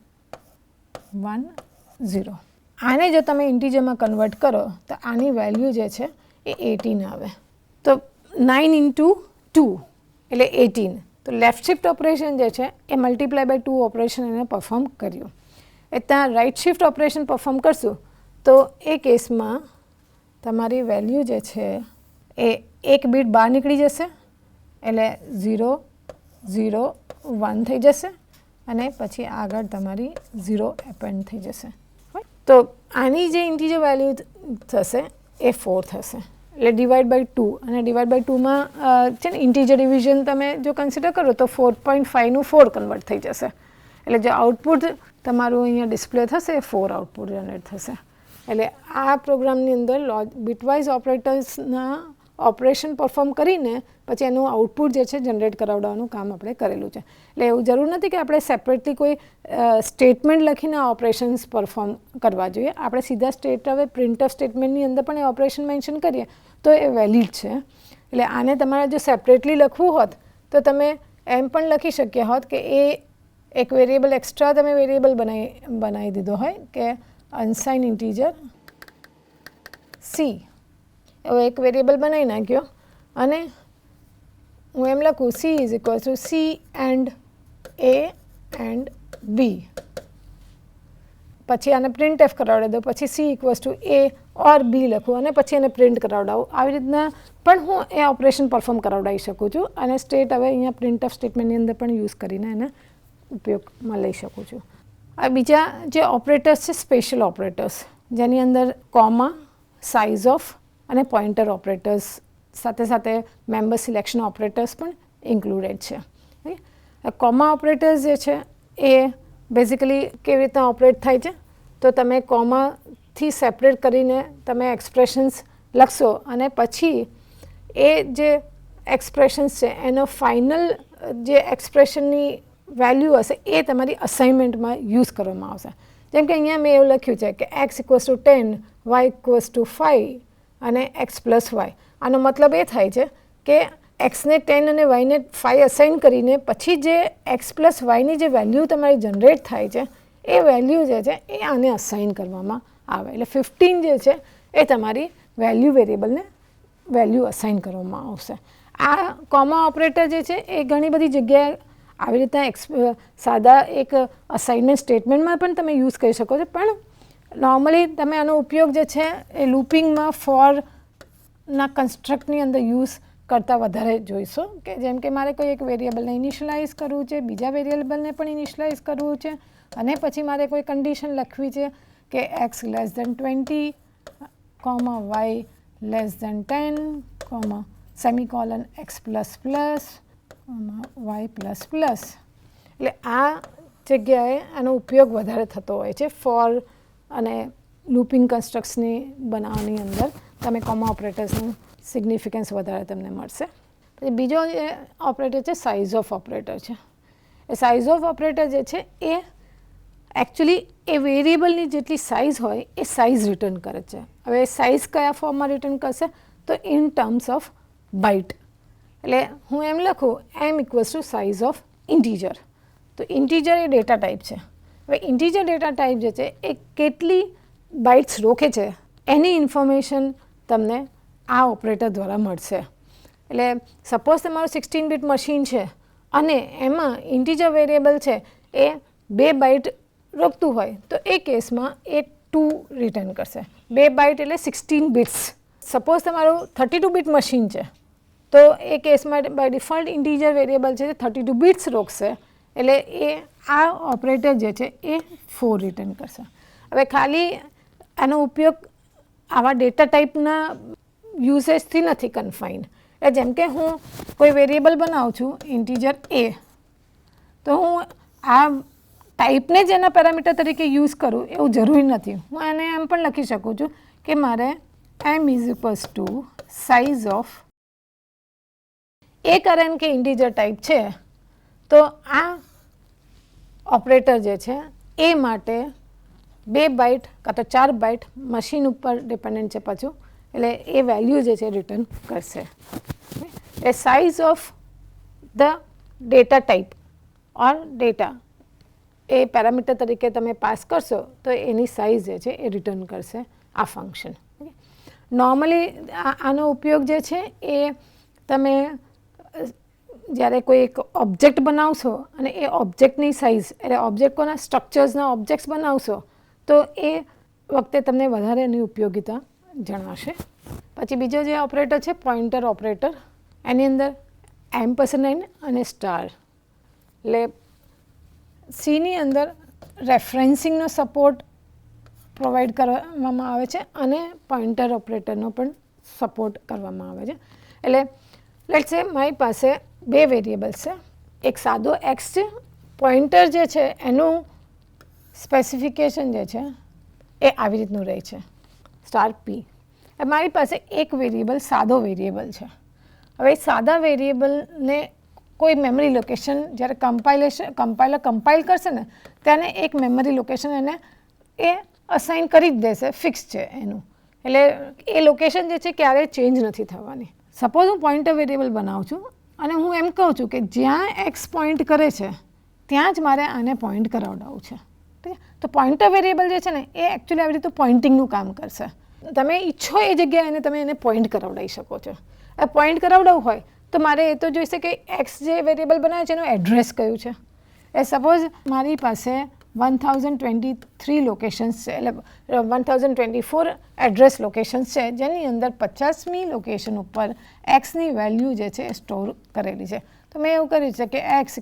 A: 1 0. આને જો તમે ઇન્ટીજરમાં કન્વર્ટ કરો તો આની વેલ્યુ જે છે એ 18 આવે. તો 9 into 2 એટલે 18. તો લેફ્ટ શિફ્ટ ઓપરેશન જે છે એ મલ્ટીપ્લાય બાય 2 ઓપરેશન એને પરફોર્મ કર્યું. એ ત્યાં રાઇટ શિફ્ટ ઓપરેશન પરફોર્મ કરશું તો એ કેસમાં તમારી વેલ્યુ જે છે એ એક બીટ બહાર નીકળી જશે એટલે 0 0 1 થઈ જશે અને પછી આગળ તમારી 0 એપેન્ડ થઈ જશે. તો આની જે ઇન્ટીજર વેલ્યુ થશે એ 4 થશે. એટલે ડિવાઈડ બાય 2 અને ડિવાઈડ બાય 2માં છે ને ઇન્ટીજર ડિવિઝન તમે જો કન્સિડર કરો તો 4.5નું 4 કન્વર્ટ થઈ જશે. એટલે જે આઉટપુટ તમારું અહીંયા ડિસ્પ્લે થશે એ 4 આઉટપુટ જનરેટ થશે. એટલે આ પ્રોગ્રામની અંદર બિટવાઇઝ ઓપરેટર્સના ઓપરેશન પરફોર્મ કરીને પછી એનું આઉટપુટ જે છે જનરેટ કરાવડાવવાનું કામ આપણે કરેલું છે. એટલે એવું જરૂર નથી કે આપણે સેપરેટલી કોઈ સ્ટેટમેન્ટ લખીને ઓપરેશન્સ પરફોર્મ કરવા જોઈએ. આપણે સીધા હવે પ્રિન્ટફ સ્ટેટમેન્ટની અંદર પણ એ ઓપરેશન મેન્શન કરીએ તો એ વેલિડ છે. એટલે આને તમારે જો સેપરેટલી લખવું હોત તો તમે એમ પણ લખી શક્યા હોત કે એ એક વેરિયેબલ એક્સ્ટ્રા તમે વેરિયેબલ બનાવી દીધો હોય કે અનસાઇન ઇન્ટીજર સી એવો એક વેરિયેબલ બનાવી નાખ્યો અને હું એમ લખું C is equal to C and A and B, પછી આને પ્રિન્ટ એફ કરાવડાવી દો, પછી C equals to A or B લખું અને પછી એને પ્રિન્ટ કરાવડાવું. આવી રીતના પણ હું એ ઓપરેશન પરફોર્મ કરાવડાવી શકું છું અને સ્ટેટ હવે અહીંયા પ્રિન્ટ ઓફ સ્ટેટમેન્ટની અંદર પણ યુઝ કરીને એને ઉપયોગમાં લઈ શકું છું. આ બીજા જે ઓપરેટર્સ છે સ્પેશિયલ ઓપરેટર્સ, જેની અંદર કોમા, સાઇઝ ઓફ અને પોઇન્ટર ઓપરેટર્સ સાથે સાથે મેમ્બર સિલેક્શન ઓપરેટર્સ પણ ઇન્ક્લુડેડ છે. કોમા ઓપરેટર્સ જે છે એ બેઝિકલી કેવી રીતના ઓપરેટ થાય છે તો તમે કોમાથી સેપરેટ કરીને તમે એક્સપ્રેશન્સ લખશો અને પછી એ જે એક્સપ્રેશન્સ છે એનો ફાઇનલ જે એક્સપ્રેશનની વેલ્યુ હશે એ તમારી અસાઇનમેન્ટમાં યુઝ કરવામાં આવશે. જેમ કે અહીંયા મેં એવું લખ્યું છે કે x equals to 10, y equals to 5 અને x પ્લસ વાય. આનો મતલબ એ થાય છે કે એક્સને 10 અને વાયને 5 અસાઇન કરીને પછી જે એક્સ પ્લસ વાયની જે વેલ્યુ તમારી જનરેટ થાય છે એ વેલ્યુ જે છે એ આને અસાઇન કરવામાં આવે. એટલે 15 જે છે એ તમારી વેલ્યુ વેરિયેબલને વેલ્યુ અસાઇન કરવામાં આવશે. આ કોમા ઓપરેટર જે છે એ ઘણી બધી જગ્યાએ આવી રીતના સાદા એક અસાઇનમેન્ટ સ્ટેટમેન્ટમાં પણ તમે યુઝ કરી શકો છો, પણ નોર્મલી તમે આનો ઉપયોગ જે છે એ લૂપિંગમાં ફોરના કન્સ્ટ્રક્ટની અંદર યુઝ કરતાં વધારે જોઈશો. કે જેમ કે મારે કોઈ એક વેરિયેબલને ઇનિશિયલાઇઝ કરવું છે, બીજા વેરિયેબલને પણ ઇનિશિયલાઇઝ કરવું છે અને પછી મારે કોઈ કન્ડિશન લખવી છે કે x less than 20, y less than 10, semicolon x plus plus, y plus plus. એટલે આ જગ્યાએ આનો ઉપયોગ વધારે થતો હોય છે ફોર અને લૂપિંગ કન્સ્ટ્રક્ટ્સની બનાવવાની અંદર તમે કોમા ઓપરેટર્સનું સિગ્નિફિકન્સ વધારે તમને મળશે. પછી બીજો જે ઓપરેટર છે સાઇઝ ઓફ ઓપરેટર છે. એ સાઇઝ ઓફ ઓપરેટર જે છે એ એકચ્યુઅલી એ વેરિયેબલની જેટલી સાઇઝ હોય એ સાઇઝ રિટર્ન કરે છે. હવે સાઇઝ કયા ફોર્મમાં રિટર્ન કરશે તો ઇન ટર્મ્સ ઓફ બાઇટ. એટલે હું એમ લખું m equals to size of integer. તો ઇન્ટીજર એ ડેટા ટાઈપ છે. હવે ઇન્ટીજર ડેટા ટાઈપ જે છે એ કેટલી બાઇટ્સ રોકે છે એની ઇન્ફોર્મેશન તમને આ ઓપરેટર દ્વારા મળશે. એટલે સપોઝ તમારું 16 બીટ મશીન છે અને એમાં ઇન્ટીજર વેરિયેબલ છે એ 2 બાઇટ રોકતું હોય તો એ કેસમાં એ 2 રિટર્ન કરશે. 2 બાઇટ એટલે 16 બિટ્સ. સપોઝ તમારું 32 બીટ મશીન છે તો એ કેસમાં બાય ડિફોલ્ટ ઇન્ટીજર વેરિયેબલ છે 32 બિટ્સ રોકશે. એટલે એ આ ઓપરેટર જે છે એ 4 રિટર્ન કરશે. હવે ખાલી આનો ઉપયોગ આવા ડેટા ટાઈપના યુસેજથી નથી કન્ફાઇન્ડ. એટલે જેમ કે હું કોઈ વેરિયેબલ બનાવું છું ઇન્ટીજર a, તો હું આ ટાઈપને જ એના પેરામીટર તરીકે યુઝ કરું એવું જરૂરી નથી. હું એને એમ પણ લખી શકું છું કે મારે m is equals to size of A. કારણ કે ઇન્ટીજર ટાઈપ છે તો આ ઓપરેટર જે છે એ માટે 2 બાઇટ કાં તો 4 બાઇટ મશીન ઉપર ડિપેન્ડન્ટ છે પાછું. એટલે એ વેલ્યુ જે છે રિટર્ન કરશે. એ size of the data type or data એ પેરામીટર તરીકે તમે પાસ કરશો તો એની સાઇઝ જે છે એ રિટર્ન કરશે આ ફંક્શન. નોર્મલી આનો ઉપયોગ જે છે એ તમે જ્યારે કોઈ એક ઓબ્જેક્ટ બનાવશો અને એ ઓબ્જેક્ટની સાઇઝ એટલે ઓબ્જેક્ટોના સ્ટ્રક્ચર્સના ઓબ્જેક્ટ્સ બનાવશો તો એ વખતે તમને વધારે એની ઉપયોગિતા જણાશે. પછી બીજો જે ઓપરેટર છે પોઇન્ટર ઓપરેટર. એની અંદર એમ્પરસેન્ડ અને સ્ટાર. એટલે સીની અંદર રેફરન્સિંગનો સપોર્ટ પ્રોવાઈડ કરવામાં આવે છે અને પોઇન્ટર ઓપરેટરનો પણ સપોર્ટ કરવામાં આવે છે. એટલે લેટ્સ સે મારી પાસે બે વેરિયેબલ્સ છે, એક સાદો એક્સ છે, પોઇન્ટર જે છે એનું સ્પેસિફિકેશન જે છે એ આવી રીતનું રહે છે સ્ટાર પી. મારી પાસે એક વેરિયેબલ સાદો વેરિયેબલ છે. હવે સાદા વેરિયેબલને કોઈ મેમરી લોકેશન જ્યારે કમ્પાઇલર કમ્પાઇલ કરશે ને તેને એક મેમરી લોકેશન એને એ અસાઇન કરી જ દેશે, ફિક્સ છે એનું. એટલે એ લોકેશન જે છે ક્યારેય ચેન્જ નથી થવાની. સપોઝ હું પોઇન્ટર વેરિયેબલ બનાવું છું અને હું એમ કહું છું કે જ્યાં એક્સ પોઇન્ટ કરે છે ત્યાં જ મારે આને પોઇન્ટ કરાવડાવવું છે. ઠીક છે, તો પોઇન્ટર વેરિયેબલ જે છે ને એ એકચ્યુઅલી આવી રીતે પોઇન્ટિંગનું કામ કરશે. તમે ઈચ્છો એ જગ્યાએ એને પોઇન્ટ કરાવડાવી શકો છો. પોઇન્ટ કરાવડાવવું હોય તો મારે એ તો જોઈશે કે એક્સ જે વેરિયેબલ બનાવે છે એનું એડ્રેસ કયું છે. એ સપોઝ મારી પાસે 1023 લોકેશન્સ છે, એટલે 1024 એડ્રેસ લોકેશન્સ છે, જેની અંદર 50મી લોકેશન ઉપર એક્સની વેલ્યુ જે છે એ સ્ટોર કરેલી છે. તો મેં એવું કર્યું છે કે એક્સ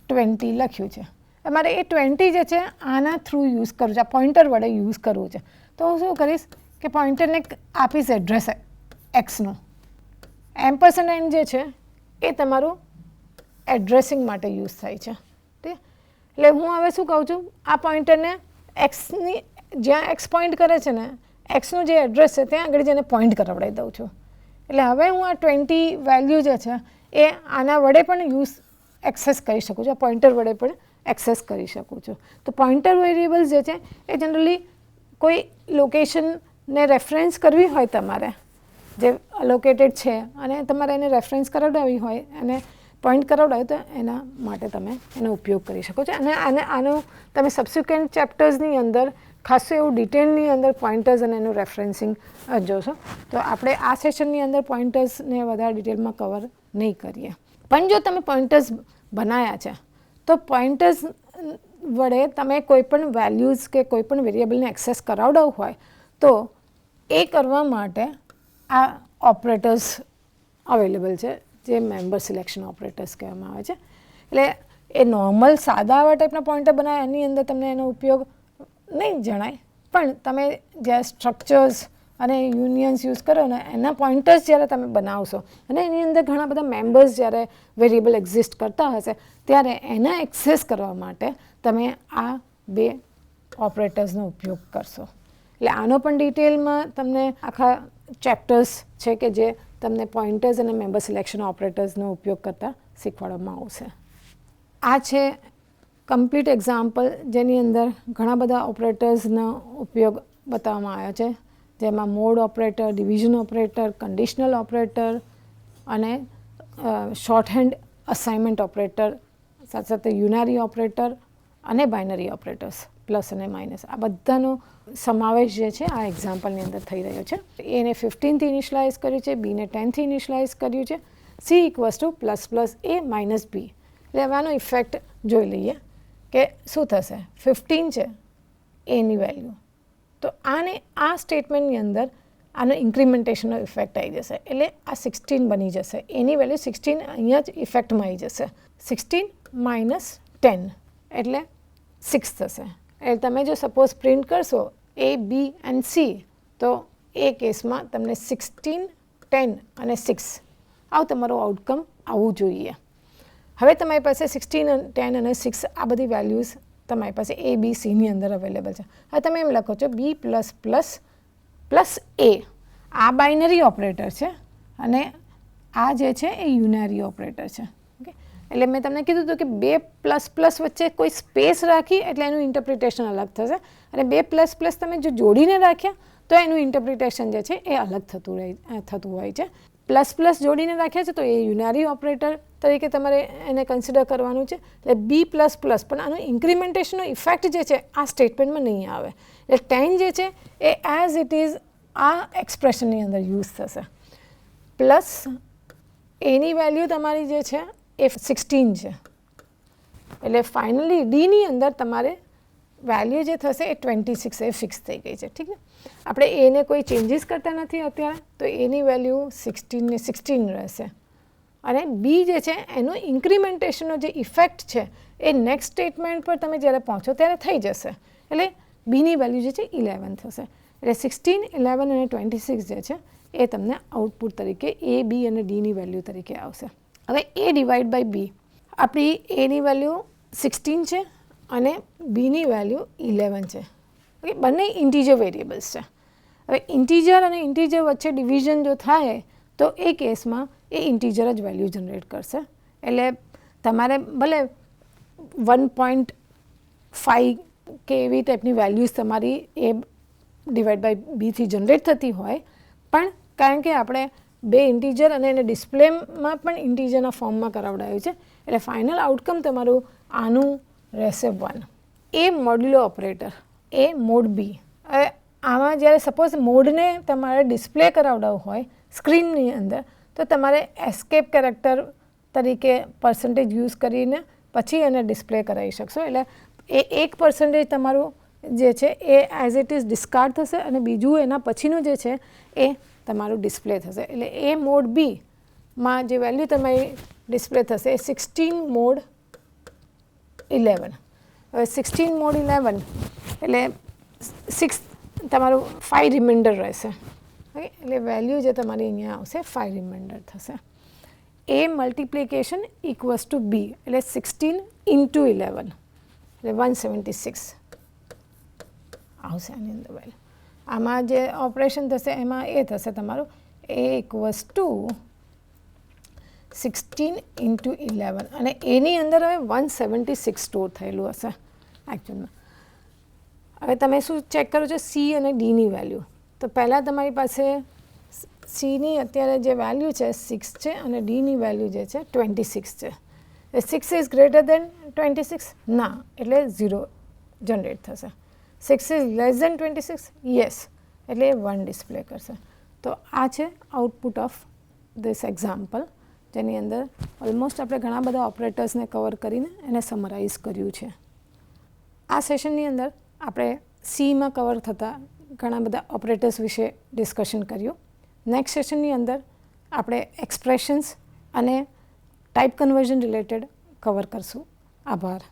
A: =20 લખ્યું છે. મારે એ 20 જે છે આના થ્રુ યુઝ કરવું છે, આ પોઇન્ટર વડે યુઝ કરવું છે. તો હું શું કરીશ કે પોઇન્ટરને આપીશ એડ્રેસ એક્સનો. એમ્પરસેન્ડ જે છે એ તમારું એડ્રેસિંગ માટે યુઝ થાય છે. ઠીક, એટલે હું હવે શું કહું છું, આ પોઇન્ટરને એક્સની જ્યાં એક્સ પોઇન્ટ કરે છે ને એક્સનું જે એડ્રેસ છે ત્યાં આગળ જઈને પોઇન્ટ કરાવડાવી દઉં છું. એટલે હવે હું આ 20 વેલ્યુ જે છે એ આના વડે પણ એક્સેસ કરી શકું છું, આ પોઇન્ટર વડે પણ એક્સેસ કરી શકું છું. તો પોઇન્ટર વેરિયેબલ્સ જે છે એ જનરલી કોઈ લોકેશનને રેફરન્સ કરવી હોય તમારે જે લોકેટેડ છે અને તમારે એને રેફરન્સ કરાવડાવી હોય અને પોઇન્ટ કરાવડાવ્યું તો એના માટે તમે એનો ઉપયોગ કરી શકો છો. અને આનું તમે સબસિક્વન્ટ ચેપ્ટર્સની અંદર ખાસું એવું ડિટેલની અંદર પોઇન્ટર્સ અને એનું રેફરન્સિંગ જોશો. તો આપણે આ સેશનની અંદર પોઇન્ટર્સને વધારે ડિટેલમાં કવર નહીં કરીએ. પણ જો તમે પોઇન્ટર્સ બનાવ્યા છે તો પોઇન્ટર્સ વડે તમે કોઈપણ વેલ્યુઝ કે કોઈપણ વેરિયેબલને એક્સેસ કરાવડાવવું હોય તો એ કરવા માટે આ ઓપરેટર્સ અવેલેબલ છે, જે મેમ્બર સિલેક્શન ઓપરેટર્સ કહેવામાં આવે છે. એટલે એ નોર્મલ સાદા આવા ટાઈપના પોઇન્ટર બનાવે એની અંદર તમને એનો ઉપયોગ નહીં જણાય, પણ તમે જે સ્ટ્રક્ચર્સ અને યુનિયન્સ યુઝ કરો ને એના પોઇન્ટર્સ જ્યારે તમે બનાવશો અને એની અંદર ઘણા બધા મેમ્બર્સ જ્યારે વેરિયેબલ એક્ઝિસ્ટ કરતા હશે ત્યારે એના એક્સેસ કરવા માટે તમે આ બે ઓપરેટર્સનો ઉપયોગ કરશો. એટલે આનો પણ ડિટેલમાં તમને આખા ચેપ્ટર્સ છે કે જે તમને પોઇન્ટર્સ અને મેમ્બર સિલેક્શન ઓપરેટર્સનો ઉપયોગ કરતા શીખવાડવામાં આવશે. આ છે કમ્પ્લીટ એક્ઝામ્પલ જેની અંદર ઘણા બધા ઓપરેટર્સનો ઉપયોગ બતાવવામાં આવ્યો છે, જેમાં mode operator, division operator, conditional operator અને શોર્ટહેન્ડ અસાઇનમેન્ટ ઓપરેટર, સાથે સાથે યુનારી ઓપરેટર અને બાઇનરી ઓપરેટર્સ પ્લસ અને માઇનસ, આ બધાનો સમાવેશ જે છે આ એક્ઝામ્પલની અંદર થઈ રહ્યો છે. એને 15થી ઇનિશિયલાઇઝ કર્યું છે, બીને 10થી ઇનિશિયલાઇઝ કર્યું છે, સી =++a - b. એટલે હવે આનો ઇફેક્ટ જોઈ લઈએ કે શું થશે. 15 છે એની વેલ્યુ, તો આ સ્ટેટમેન્ટની અંદર આનો ઇન્ક્રીમેન્ટેશનનો ઇફેક્ટ આવી જશે, એટલે આ 16 બની જશે. એની વેલ્યુ 16 અહીંયા જ ઇફેક્ટમાં આવી જશે. 16 - 10 એટલે 6 થશે. એટલે તમે જો સપોઝ પ્રિન્ટ કરશો A, B and C તો એ કેસમાં તમને 16, 10 અને 6 આવું તમારું આઉટકમ આવવું જોઈએ. હવે તમારી પાસે 16, 10 અને 6 આ બધી વેલ્યુઝ તમારી પાસે A, B, Cની અંદર અવેલેબલ છે. હવે તમે એમ લખો છો B+++A. આ બાઇનરી ઓપરેટર છે અને આ જે છે એ યુનારી ઓપરેટર છે. ઓકે, એટલે મેં તમને કીધું હતું કે બે પ્લસ પ્લસ વચ્ચે કોઈ સ્પેસ રાખી એટલે એનું ઇન્ટરપ્રિટેશન અલગ થશે, અને બે પ્લસ પ્લસ તમે જો જોડીને રાખ્યા તો એનું ઇન્ટરપ્રિટેશન જે છે એ અલગ થતું હોય છે. પ્લસ પ્લસ જોડીને રાખ્યા છે તો એ યુનારી ઓપરેટર તરીકે તમારે એને કન્સિડર કરવાનું છે. એટલે B++, પણ આનું ઇન્ક્રીમેન્ટેશનનો ઇફેક્ટ જે છે આ સ્ટેટમેન્ટમાં નહીં આવે. એટલે 10 જે છે એ એઝ ઇટ ઇઝ આ એક્સપ્રેશનની અંદર યુઝ થશે. પ્લસ એની વેલ્યુ તમારી જે છે એ 16 છે. એટલે ફાઇનલી ડીની અંદર તમારે વેલ્યુ જે થશે એ 26 એ ફિક્સ થઈ ગઈ છે. ઠીક છે, આપણે એને કોઈ ચેન્જીસ કરતા નથી અત્યારે, તો એની વેલ્યુ 16 ને 16 રહેશે. અને બી જે છે એનું ઇન્ક્રીમેન્ટેશનનો જે ઇફેક્ટ છે એ નેક્સ્ટ સ્ટેટમેન્ટ પર તમે જ્યારે પહોંચો ત્યારે થઈ જશે. એટલે બીની વેલ્યુ જે છે 11 થશે. એટલે 16, 11 અને 26 જે છે એ તમને આઉટપુટ તરીકે એ, બી અને ડીની વેલ્યુ તરીકે આવશે. હવે એ ડિવાઈડ બાય બી, આપણી એની વેલ્યુ 16 છે અને બીની વેલ્યુ 11 છે. ઓકે, બંને ઇન્ટીજર વેરિયેબલ્સ છે. હવે ઇન્ટીજર અને ઇન્ટીજર વચ્ચે ડિવિઝન જો થાય તો એ કેસમાં એ ઇન્ટીજર જ વેલ્યુ જનરેટ કરશે. એટલે તમારે ભલે 1.5 કે એવી ટાઈપની વેલ્યુઝ તમારી એ ડિવાઈડ બાય બીથી જનરેટ થતી હોય, પણ કારણ કે આપણે બે ઇન્ટીજર અને એને ડિસ્પ્લેમાં પણ ઇન્ટીજરના ફોર્મમાં કરાવડાયું છે, એટલે ફાઇનલ આઉટકમ તમારું આનું રહેશે 1. એ મોડ્યુલો ઓપરેટર, એ મોડ બી. હવે આમાં જ્યારે સપોઝ મોડને તમારે ડિસ્પ્લે કરાવડાવવું હોય સ્ક્રીનની અંદર, તો તમારે એસ્કેપ કેરેક્ટર તરીકે % યુઝ કરીને પછી એને ડિસ્પ્લે કરાવી શકશો. એટલે એ 1% તમારું જે છે એ એઝ ઇટ ઇઝ ડિસ્કાર્ડ થશે અને બીજું એના પછીનું જે છે એ તમારું ડિસ્પ્લે થશે. એટલે એ મોડ બીમાં જે વેલ્યુ તમારી ડિસ્પ્લે થશે એ 16 મોડ 11. હવે 16 મોડ 11 એટલે 6 તમારું 5 રિમાઇન્ડર રહેશે. ઓકે, એટલે વેલ્યુ જે તમારી અહીંયા આવશે 5 રિમાઇન્ડર થશે. એ મલ્ટિપ્લિકેશન ઇક્વલ્સ ટુ બી, એટલે 16 ઇન્ટુ 11 એટલે 176 આવશે આની અંદર વેલ્યુ. આમાં જે ઓપરેશન થશે એમાં એ થશે તમારું એ ઇક્વલ્સ ટુ 16 ઇન્ટુ 11 અને એની અંદર હવે 176 સ્ટોર થયેલું હશે એકચ્યુઅલમાં. હવે તમે શું ચેક કરો છો? સી અને ડીની વેલ્યુ. તો પહેલાં તમારી પાસે સીની અત્યારે જે વેલ્યુ છે 6 છે અને ડીની વેલ્યુ જે છે 26 છે. 6 ઇઝ ગ્રેટર દેન 26? ના, એટલે 0 જનરેટ થશે. 6 ઇઝ લેસ દેન 26? યસ, એટલે 1 ડિસ્પ્લે કરશે. તો આ છે આઉટપુટ ઓફ ધીસ એક્ઝામ્પલ, જેની અંદર ઓલમોસ્ટ આપણે ઘણા બધા ઓપરેટર્સને કવર કરીને એને સમરાઇઝ કર્યું છે. આ સેશનની અંદર આપણે સીમાં કવર થતા ઘણા બધા ઓપરેટર્સ વિશે ડિસ્કશન કર્યું. નેક્સ્ટ સેશનની અંદર આપણે એક્સપ્રેશન્સ અને ટાઈપ કન્વર્ઝન રિલેટેડ કવર કરશું. આભાર.